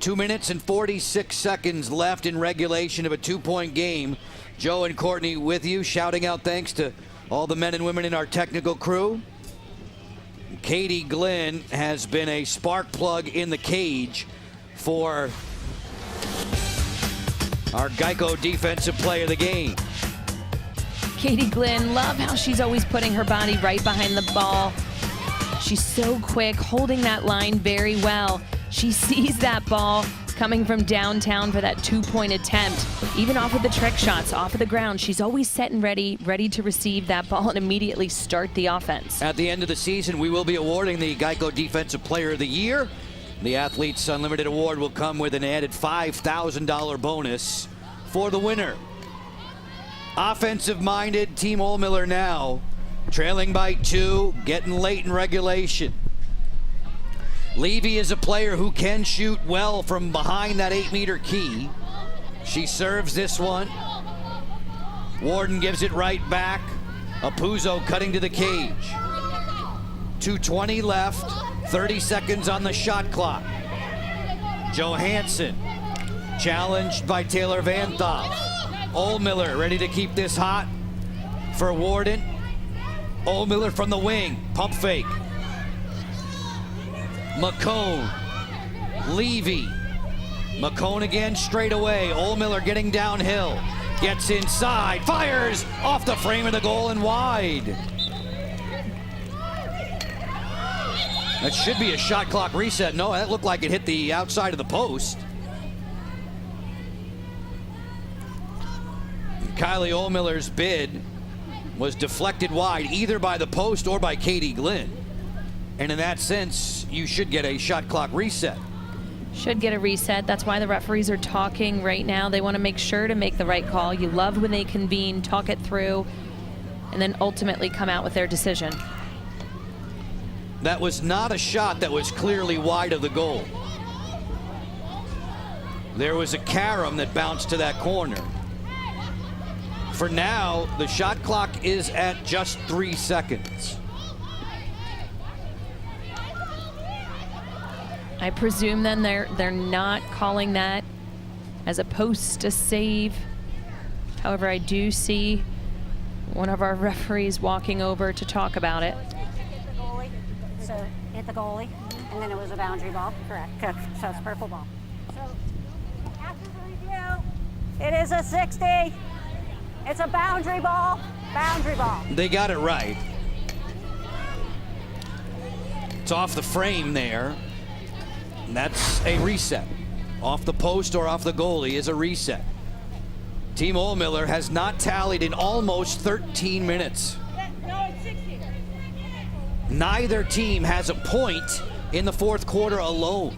[SPEAKER 1] 2 minutes and 46 seconds left in regulation of a 2-point game. Joe and Courtney with you, shouting out thanks to all the men and women in our technical crew. Katie Glynn has been a spark plug in the cage for our Geico defensive player of the game.
[SPEAKER 4] Katie Glynn, love how she's always putting her body right behind the ball. She's so quick, holding that line very well. She sees that ball coming from downtown for that 2-point attempt. Even off of the trick shots, off of the ground, she's always set and ready to receive that ball and immediately start the offense.
[SPEAKER 1] At the end of the season, we will be awarding the Geico Defensive Player of the Year. The Athletes Unlimited Award will come with an added $5,000 bonus for the winner. Offensive-minded Team Ohlmiller now, trailing by 2, getting late in regulation. Levy is a player who can shoot well from behind that 8-meter key. She serves this one. Warden gives it right back. Apuzzo cutting to the cage. 2:20 left. 30 seconds on the shot clock. Johansson challenged by Taylor Van Thop. Ohlmiller ready to keep this hot for Warden. Ohlmiller from the wing, pump fake. McCone, Levy, McCone again straight away. Oldmiller getting downhill. Gets inside, fires off the frame of the goal and wide. That should be a shot clock reset. No, that looked like it hit the outside of the post. Kylie Oldmiller's bid was deflected wide either by the post or by Katie Glynn. And in that sense, you should get a shot clock reset.
[SPEAKER 4] Should get a reset. That's why the referees are talking right now. They want to make sure to make the right call. You love when they convene, talk it through, and then ultimately come out with their decision.
[SPEAKER 1] That was not a shot that was clearly wide of the goal. There was a carom that bounced to that corner. For now, the shot clock is at just 3 seconds.
[SPEAKER 4] I presume then they're not calling that as a post, a save. However, I do see one of our referees walking over to talk about it.
[SPEAKER 10] So hit the goalie, and then it was a boundary ball. Correct. So it's purple ball. So after the review, it is a 60. It's a boundary ball. Boundary ball.
[SPEAKER 1] They got it right. It's off the frame there. And that's a reset. Off the post or off the goalie is a reset. Team Oldmiller has not tallied in almost 13 minutes. Neither team has a point in the fourth quarter alone.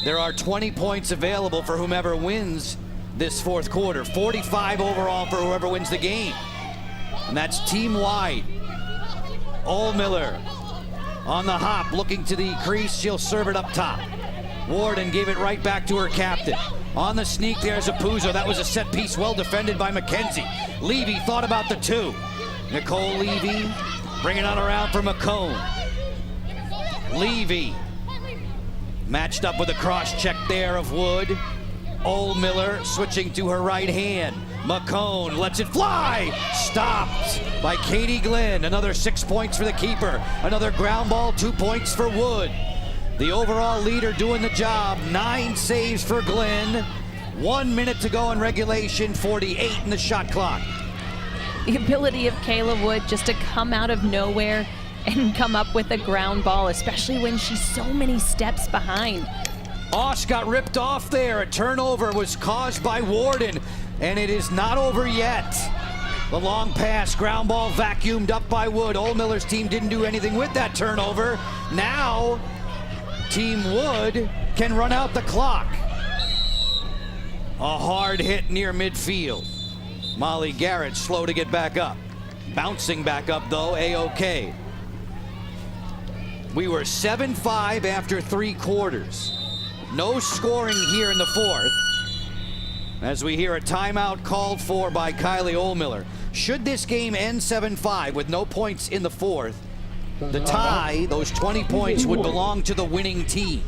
[SPEAKER 1] There are 20 points available for whomever wins this fourth quarter. 45 overall for whoever wins the game. And that's team-wide. Oldmiller on the hop, looking to the crease. She'll serve it up top. Warden gave it right back to her captain. On the sneak, there's Apuzzo. That was a set piece, well defended by McKenzie. Levy thought about the two. Nicole Levy bringing on around for McCone. Levy matched up with a cross check there of Wood. Oldmiller switching to her right hand. McCone lets it fly. Stopped by Katie Glynn. Another 6 points for the keeper. Another ground ball, 2 points for Wood. The overall leader doing the job. 9 saves for Glynn. 1 minute to go in regulation, 48 in the shot clock.
[SPEAKER 4] The ability of Kayla Wood just to come out of nowhere and come up with a ground ball, especially when she's so many steps behind.
[SPEAKER 1] Osh got ripped off there. A turnover was caused by Warden, and it is not over yet. The long pass, ground ball vacuumed up by Wood. Oldmiller's team didn't do anything with that turnover. Now, Team Wood can run out the clock. A hard hit near midfield. Molly Garrett slow to get back up. Bouncing back up though, A-OK. We were 7-5 after 3 quarters. No scoring here in the fourth, as we hear a timeout called for by Kylie Oldmiller. Should this game end 7-5 with no points in the fourth, the tie, those 20 points, would belong to the winning team.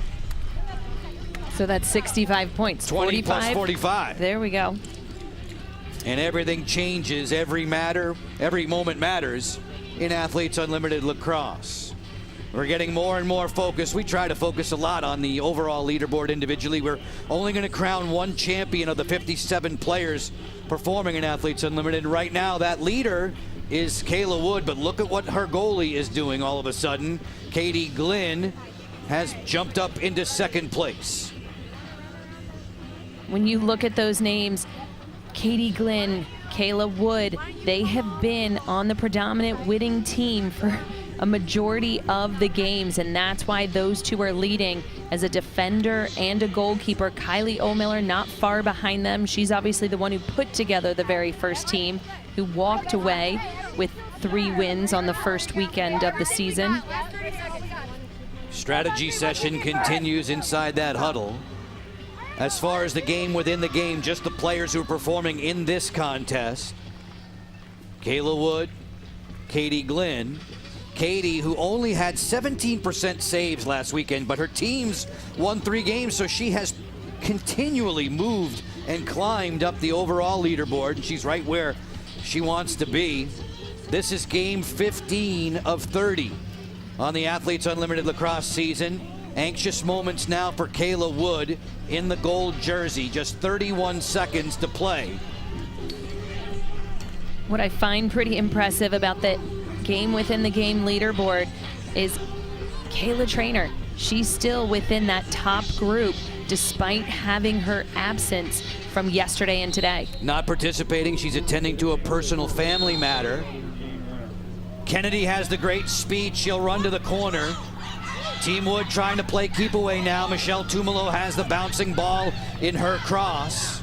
[SPEAKER 4] So that's 65 points.
[SPEAKER 1] 20 plus 45.
[SPEAKER 4] There we go.
[SPEAKER 1] And everything changes. Every moment matters in Athletes Unlimited Lacrosse. We're getting more and more focused. We try to focus a lot on the overall leaderboard individually. We're only going to crown one champion of the 57 players performing in Athletes Unlimited. Right now, that leader is Kayla Wood, but look at what her goalie is doing all of a sudden. Katie Glynn has jumped up into second place.
[SPEAKER 4] When you look at those names, Katie Glynn, Kayla Wood, they have been on the predominant winning team for a majority of the games, and that's why those two are leading as a defender and a goalkeeper. Kylie Oldmiller not far behind them. She's obviously the one who put together the very first team, who walked away with 3 wins on the first weekend of the season.
[SPEAKER 1] Strategy session continues inside that huddle. As far as the game within the game, just the players who are performing in this contest. Kayla Wood, Katie Glynn. Katie, who only had 17% saves last weekend, but her teams won 3 games, so she has continually moved and climbed up the overall leaderboard, and she's right where she wants to be. This is game 15 of 30 on the Athletes Unlimited Lacrosse season. Anxious moments now for Kayla Wood in the gold jersey. Just 31 seconds to play.
[SPEAKER 4] What I find pretty impressive about the game within the game leaderboard is Kayla Trainer. She's still within that top group despite having her absence from yesterday and today.
[SPEAKER 1] Not participating, she's attending to a personal family matter. Kennedy has the great speed, she'll run to the corner. Team Wood trying to play keep away now. Michelle Tumalo has the bouncing ball in her cross.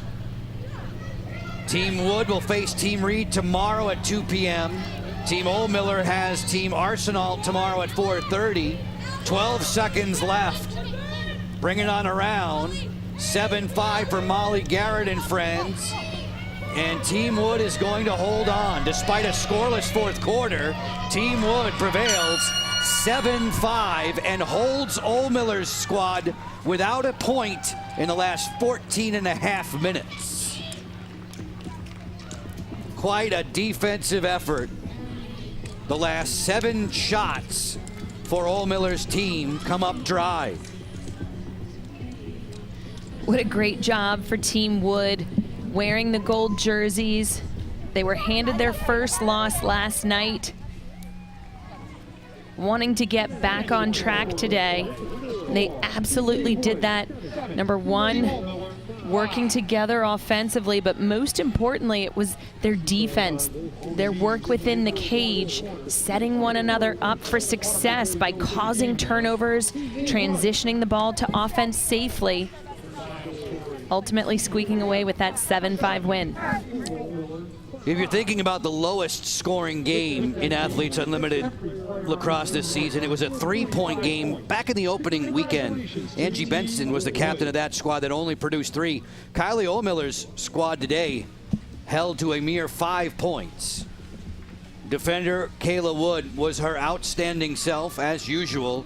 [SPEAKER 1] Team Wood will face Team Reed tomorrow at 2 p.m. Team Old Miller has Team Arsenal tomorrow at 4:30. 12 seconds left. Bring it on around. 7-5 for Molly Garrett and friends. And Team Wood is going to hold on. Despite a scoreless fourth quarter, Team Wood prevails 7-5 and holds Old Miller's squad without a point in the last 14 and a half minutes. Quite a defensive effort. The last 7 shots for Old Miller's team come up dry.
[SPEAKER 4] What a great job for Team Wood wearing the gold jerseys. They were handed their first loss last night, wanting to get back on track today. They absolutely did that. Number one, working together offensively, but most importantly, it was their defense, their work within the cage, setting one another up for success by causing turnovers, transitioning the ball to offense safely, ultimately squeaking away with that 7-5 win.
[SPEAKER 1] If you're thinking about the lowest scoring game in Athletes Unlimited lacrosse this season, it was a 3-point game back in the opening weekend. Angie Benson was the captain of that squad that only produced 3. Kylie Oldmiller's squad today held to a mere 5 points. Defender Kayla Wood was her outstanding self, as usual.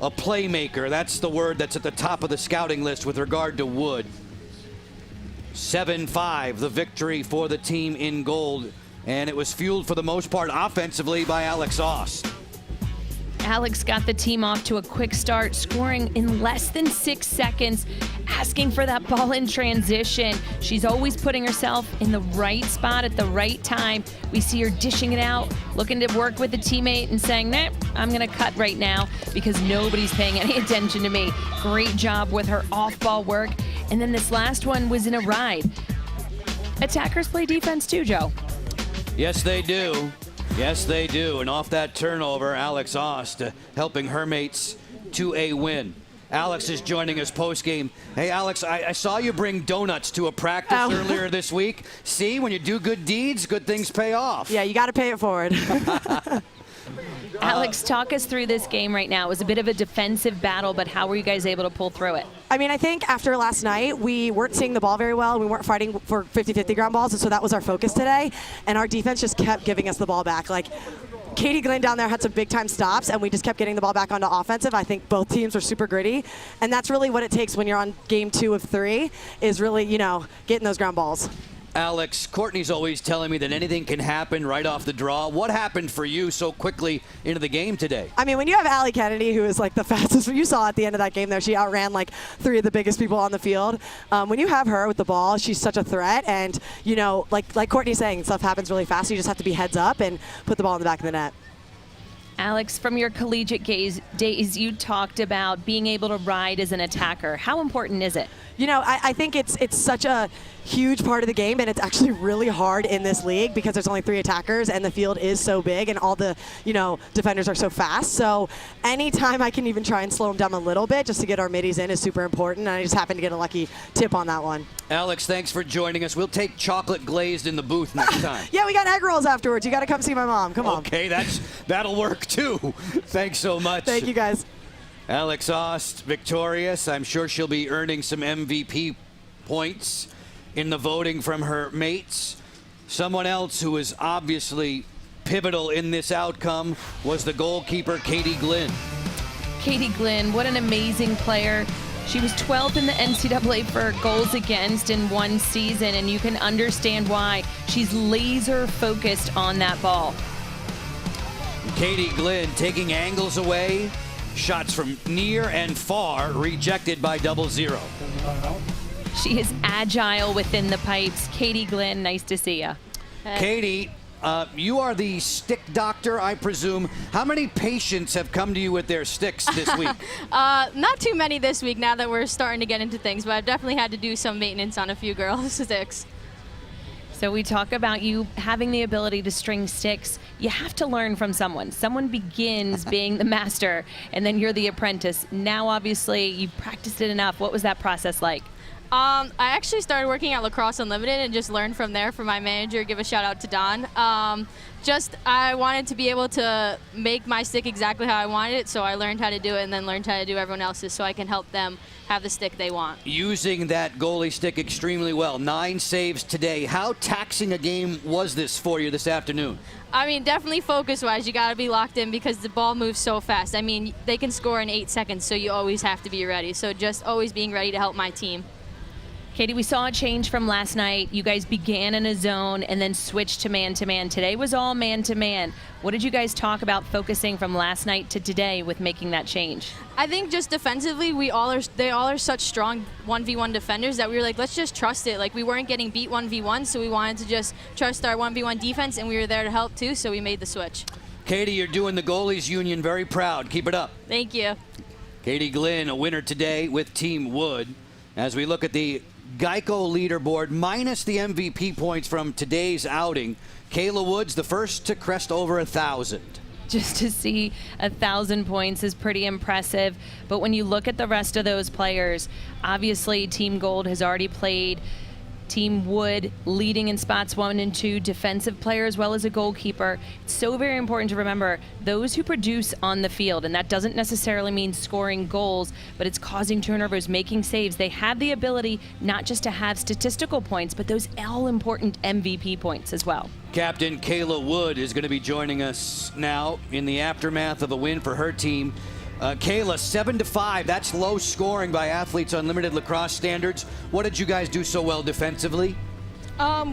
[SPEAKER 1] A playmaker, that's the word that's at the top of the scouting list with regard to Wood. 7-5, the victory for the team in gold, and it was fueled for the most part offensively by Alex Ost.
[SPEAKER 4] Alex got the team off to a quick start, scoring in less than 6 seconds, asking for that ball in transition. She's always putting herself in the right spot at the right time. We see her dishing it out, looking to work with a teammate and saying, nah, I'm gonna cut right now because nobody's paying any attention to me. Great job with her off-ball work. And then this last one was in a ride. Attackers play defense too, Joe.
[SPEAKER 1] Yes, they do. Yes, they do. And off that turnover, Alex Ost helping her mates to a win. Alex is joining us post-game. Hey, Alex, I saw you bring donuts to a practice earlier this week. See, when you do good deeds, good things pay off.
[SPEAKER 11] Yeah, you got to pay it forward.
[SPEAKER 4] Alex, talk us through this game right now. It was a bit of a defensive battle, but how were you guys able to pull through it?
[SPEAKER 11] I mean, I think after last night, we weren't seeing the ball very well. We weren't fighting for 50-50 ground balls, and so that was our focus today. And our defense just kept giving us the ball back. Like, Katie Glenn down there had some big-time stops, and we just kept getting the ball back onto offensive. I think both teams were super gritty, and that's really what it takes when you're on game 2 of 3, is really, you know, getting those ground balls.
[SPEAKER 1] Alex, Courtney's always telling me that anything can happen right off the draw. What happened for you so quickly into the game today?
[SPEAKER 11] I mean, when you have Allie Kennedy, who is like the fastest, you saw at the end of that game there, she outran like 3 of the biggest people on the field. When you have her with the ball, she's such a threat. And, you know, like Courtney's saying, stuff happens really fast. You just have to be heads up and put the ball in the back of the net.
[SPEAKER 4] Alex, from your collegiate days, you talked about being able to ride as an attacker. How important is it?
[SPEAKER 11] You know, I think it's such a huge part of the game, and it's actually really hard in this league because there's only 3 attackers and the field is so big and all the, you know, defenders are so fast. So anytime I can even try and slow them down a little bit just to get our middies in is super important, and I just happened to get a lucky tip on that one.
[SPEAKER 1] Alex, thanks for joining us. We'll take chocolate glazed in the booth next time.
[SPEAKER 11] Yeah, we got egg rolls afterwards. You got to come see my mom. Come on.
[SPEAKER 1] Okay, that'll work too. Thanks so much.
[SPEAKER 11] Thank you, guys.
[SPEAKER 1] Alex Ost, victorious. I'm sure she'll be earning some MVP points in the voting from her mates. Someone else who was obviously pivotal in this outcome was the goalkeeper, Katie Glynn.
[SPEAKER 4] Katie Glynn, what an amazing player. She was 12th in the NCAA for goals against in one season, and you can understand why. She's laser focused on that ball.
[SPEAKER 1] Katie Glynn taking angles away, Shots from near and far rejected by 0-0.
[SPEAKER 4] She is agile within the pipes. Katie Glynn, nice to see you.
[SPEAKER 1] Katie, you are the stick doctor, I presume. How many patients have come to you with their sticks this week?
[SPEAKER 12] Not too many this week now that we're starting to get into things, but I've definitely had to do some maintenance on a few girls' sticks.
[SPEAKER 4] So we talk about you having the ability to string sticks. You have to learn from someone. Someone begins being the master, and then you're the apprentice. Now, obviously, you've practiced it enough. What was that process like?
[SPEAKER 12] I actually started working at Lacrosse Unlimited and just learned from there from my manager. Give a shout out to Don. I wanted to be able to make my stick exactly how I wanted it, so I learned how to do it and then learned how to do everyone else's so I can help them have the stick they want.
[SPEAKER 1] Using that goalie stick extremely well. 9 saves today. How taxing a game was this for you this afternoon?
[SPEAKER 12] I mean, definitely focus-wise, you got to be locked in because the ball moves so fast. I mean, they can score in 8 seconds, so you always have to be ready. So just always being ready to help my team.
[SPEAKER 4] Katie, we saw a change from last night. You guys began in a zone and then switched to man-to-man. Today was all man-to-man. What did you guys talk about focusing from last night to today with making that change?
[SPEAKER 12] I think just defensively, they all are such strong 1v1 defenders that we were like, let's just trust it. Like, we weren't getting beat 1v1, so we wanted to just trust our 1v1 defense, and we were there to help too, so we made the switch.
[SPEAKER 1] Katie, you're doing the goalies union very proud. Keep it up.
[SPEAKER 12] Thank you.
[SPEAKER 1] Katie Glynn, a winner today with Team Wood. As we look at the Geico leaderboard, minus the MVP points from today's outing, Kayla Woods, the first to crest over 1,000.
[SPEAKER 4] Just to see 1,000 points is pretty impressive. But when you look at the rest of those players, obviously Team Gold has already played. Team Wood leading in spots 1 and 2, defensive player as well as a goalkeeper. It's so very important to remember those who produce on the field, and that doesn't necessarily mean scoring goals, but it's causing turnovers, making saves. They have the ability not just to have statistical points, but those all-important MVP points as well.
[SPEAKER 1] Captain Kayla Wood is going to be joining us now in the aftermath of a win for her team. Kayla, 7-5. That's low scoring by Athletes Unlimited lacrosse standards. What did you guys do so well defensively?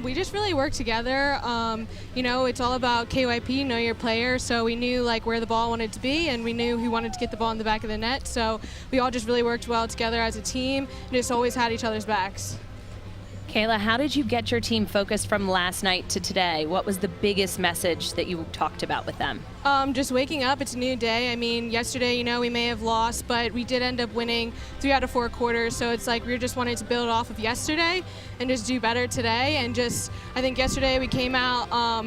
[SPEAKER 13] We just really worked together. You know, it's all about KYP, know your player. So we knew like where the ball wanted to be, and we knew who wanted to get the ball in the back of the net. So we all just really worked well together as a team and just always had each other's backs.
[SPEAKER 4] Kayla, how did you get your team focused from last night to today? What was the biggest message that you talked about with them?
[SPEAKER 13] Just waking up, it's a new day. I mean, yesterday, you know, we may have lost, but we did end up winning 3 out of 4 quarters. So it's like we just wanted to build off of yesterday and just do better today. And just, I think yesterday we came out,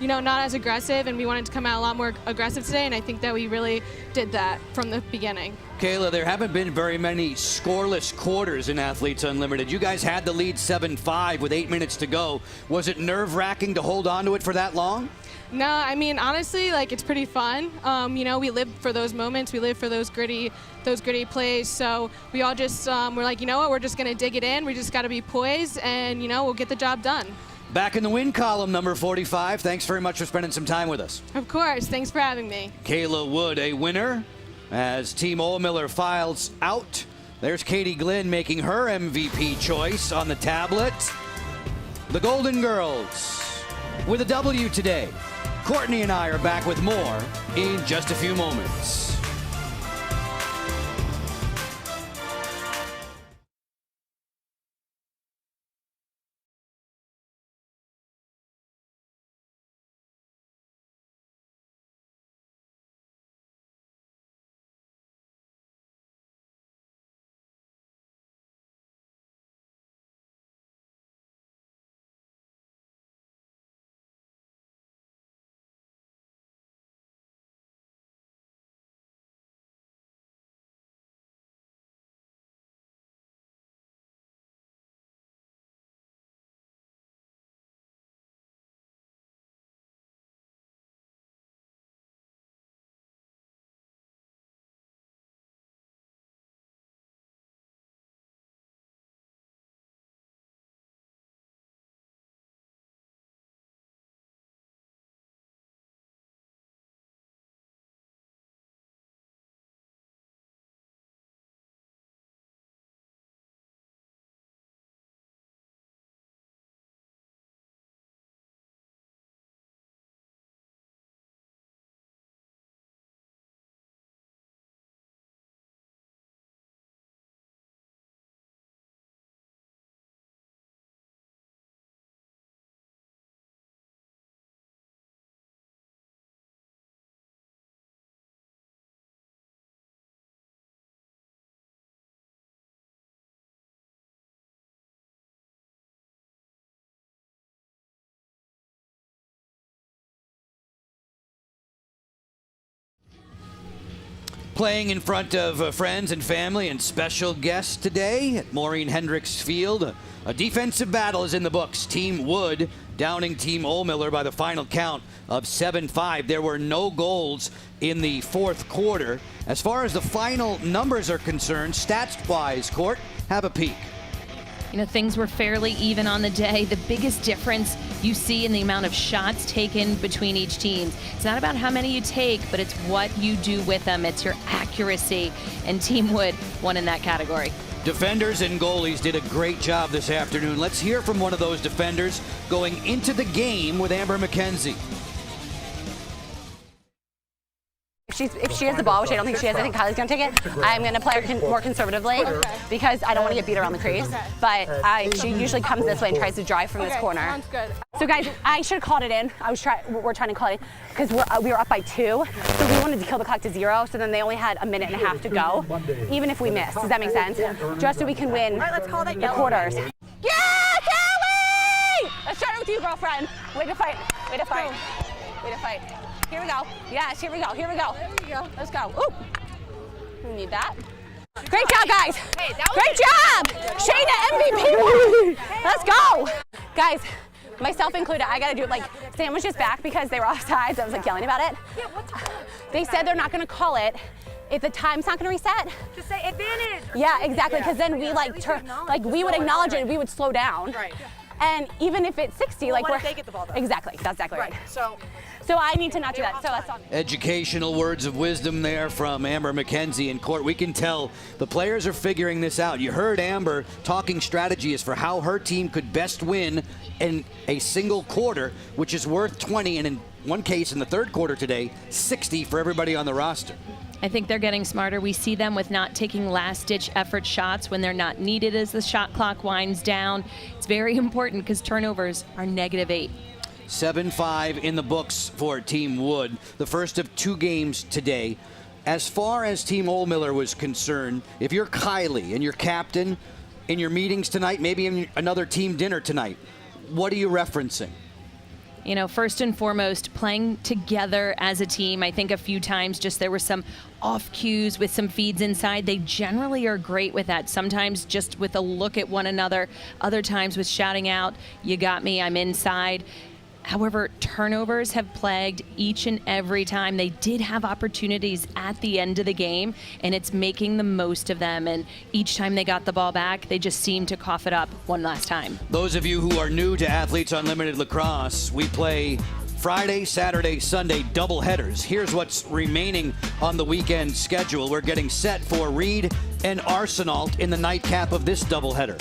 [SPEAKER 13] you know, not as aggressive, and we wanted to come out a lot more aggressive today, and I think that we really did that from the beginning.
[SPEAKER 1] Kayla, there haven't been very many scoreless quarters in Athletes Unlimited. You guys had the lead 7-5 with 8 minutes to go. Was it nerve-wracking to hold on to it for that long?
[SPEAKER 13] No, I mean, honestly, like, it's pretty fun. You know, we live for those moments. We live for those gritty plays. So we all just, we're like, you know what, we're just going to dig it in. We just got to be poised, and, you know, we'll get the job done.
[SPEAKER 1] Back in the win column, number 45. Thanks very much for spending some time with us.
[SPEAKER 13] Of course. Thanks for having me.
[SPEAKER 1] Kayla Wood, a winner. As Team Ohlmiller files out, there's Katie Glynn making her MVP choice on the tablet. The Golden Girls with a W today. Courtney and I are back with more in just a few moments. Playing in front of friends and family and special guests today at Maureen Hendricks Field. A defensive battle is in the books. Team Wood downing Team Ohlmiller by the final count of 7-5. There were no goals in the fourth quarter. As far as the final numbers are concerned, stats-wise, Court, have a peek.
[SPEAKER 4] You know, things were fairly even on the day. The biggest difference you see in the amount of shots taken between each team. It's not about how many you take, but it's what you do with them. It's your accuracy, and Team Wood won in that category.
[SPEAKER 1] Defenders and goalies did a great job this afternoon. Let's hear from one of those defenders going into the game with Amber McKenzie.
[SPEAKER 3] If she has the ball, which I don't think she has, I think Kylie's going to take it. I'm going to play her more conservatively because I don't want to get beat around the crease. But she usually comes this way and tries to drive from this corner.
[SPEAKER 13] Sounds good.
[SPEAKER 3] So guys, I should have called it in. We're trying to call it because we were up by 2. So we wanted to kill the clock to 0. So then they only had a minute and a half to go, even if we missed. Does that make sense? Just so we can win the quarters. Yeah, Kelly! Let's start with you, girlfriend. Way to fight. Way to fight. Way to fight. Here we go. Yes, here we go. Here we go.
[SPEAKER 13] There we go.
[SPEAKER 3] Let's go. Ooh. We need that. Great job, guys. Hey, great job. Shayna MVP. Let's go. Guys, myself included, I got to do like sandwiches back because they were offsides. I was like yelling about it.
[SPEAKER 13] Yeah, what's
[SPEAKER 3] They said they're not going to call it if the time's not going to reset.
[SPEAKER 13] Just say advantage.
[SPEAKER 3] Yeah, exactly. Because then we we would acknowledge it and we would slow down.
[SPEAKER 13] Right.
[SPEAKER 3] And even if it's 60,
[SPEAKER 13] Well,
[SPEAKER 3] like
[SPEAKER 13] what
[SPEAKER 3] we're
[SPEAKER 13] if they get the ball back?
[SPEAKER 3] Exactly. That's exactly right.
[SPEAKER 13] So
[SPEAKER 3] I need to not do that. So that's on me.
[SPEAKER 1] Educational words of wisdom there from Amber McKenzie in court. We can tell the players are figuring this out. You heard Amber talking strategy as for how her team could best win in a single quarter, which is worth 20, and in one case in the third quarter today, 60 for everybody on the roster.
[SPEAKER 4] I think they're getting smarter. We see them with not taking last-ditch effort shots when they're not needed as the shot clock winds down. It's very important because turnovers are -8.
[SPEAKER 1] 7-5 in the books for Team Wood, the first of 2 games today. As far as Team Ohlmiller was concerned, if you're Kylie and you're captain in your meetings tonight, maybe in another team dinner tonight, what are you referencing?
[SPEAKER 4] You know, first and foremost, playing together as a team. I think a few times just there were some off cues with some feeds inside. They generally are great with that. Sometimes just with a look at one another. Other times with shouting out, "You got me, I'm inside." However, turnovers have plagued each and every time. They did have opportunities at the end of the game, and it's making the most of them. And each time they got the ball back, they just seemed to cough it up one last time.
[SPEAKER 1] Those of you who are new to Athletes Unlimited Lacrosse, we play Friday, Saturday, Sunday doubleheaders. Here's what's remaining on the weekend schedule. We're getting set for Reed and Arsenal in the nightcap of this doubleheader.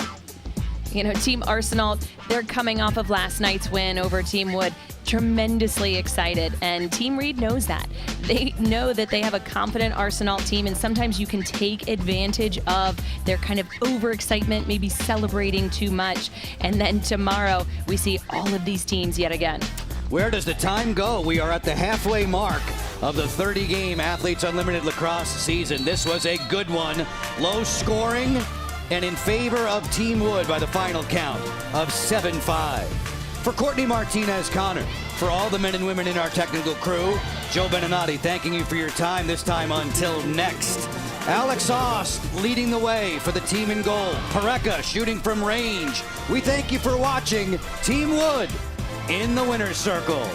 [SPEAKER 4] You know, Team Arsenal, they're coming off of last night's win over Team Wood. Tremendously excited, and Team Reed knows that. They know that they have a confident Arsenal team, and sometimes you can take advantage of their kind of overexcitement, maybe celebrating too much. And then tomorrow, we see all of these teams yet again.
[SPEAKER 1] Where does the time go? We are at the halfway mark of the 30-game Athletes Unlimited Lacrosse season. This was a good one. Low scoring and in favor of Team Wood by the final count of 7-5. For Courtney Martinez-Connor, for all the men and women in our technical crew, Joe Beninati thanking you for your time this time until next. Alex Ost leading the way for the team in goal. Pareca shooting from range. We thank you for watching Team Wood in the winner's circle.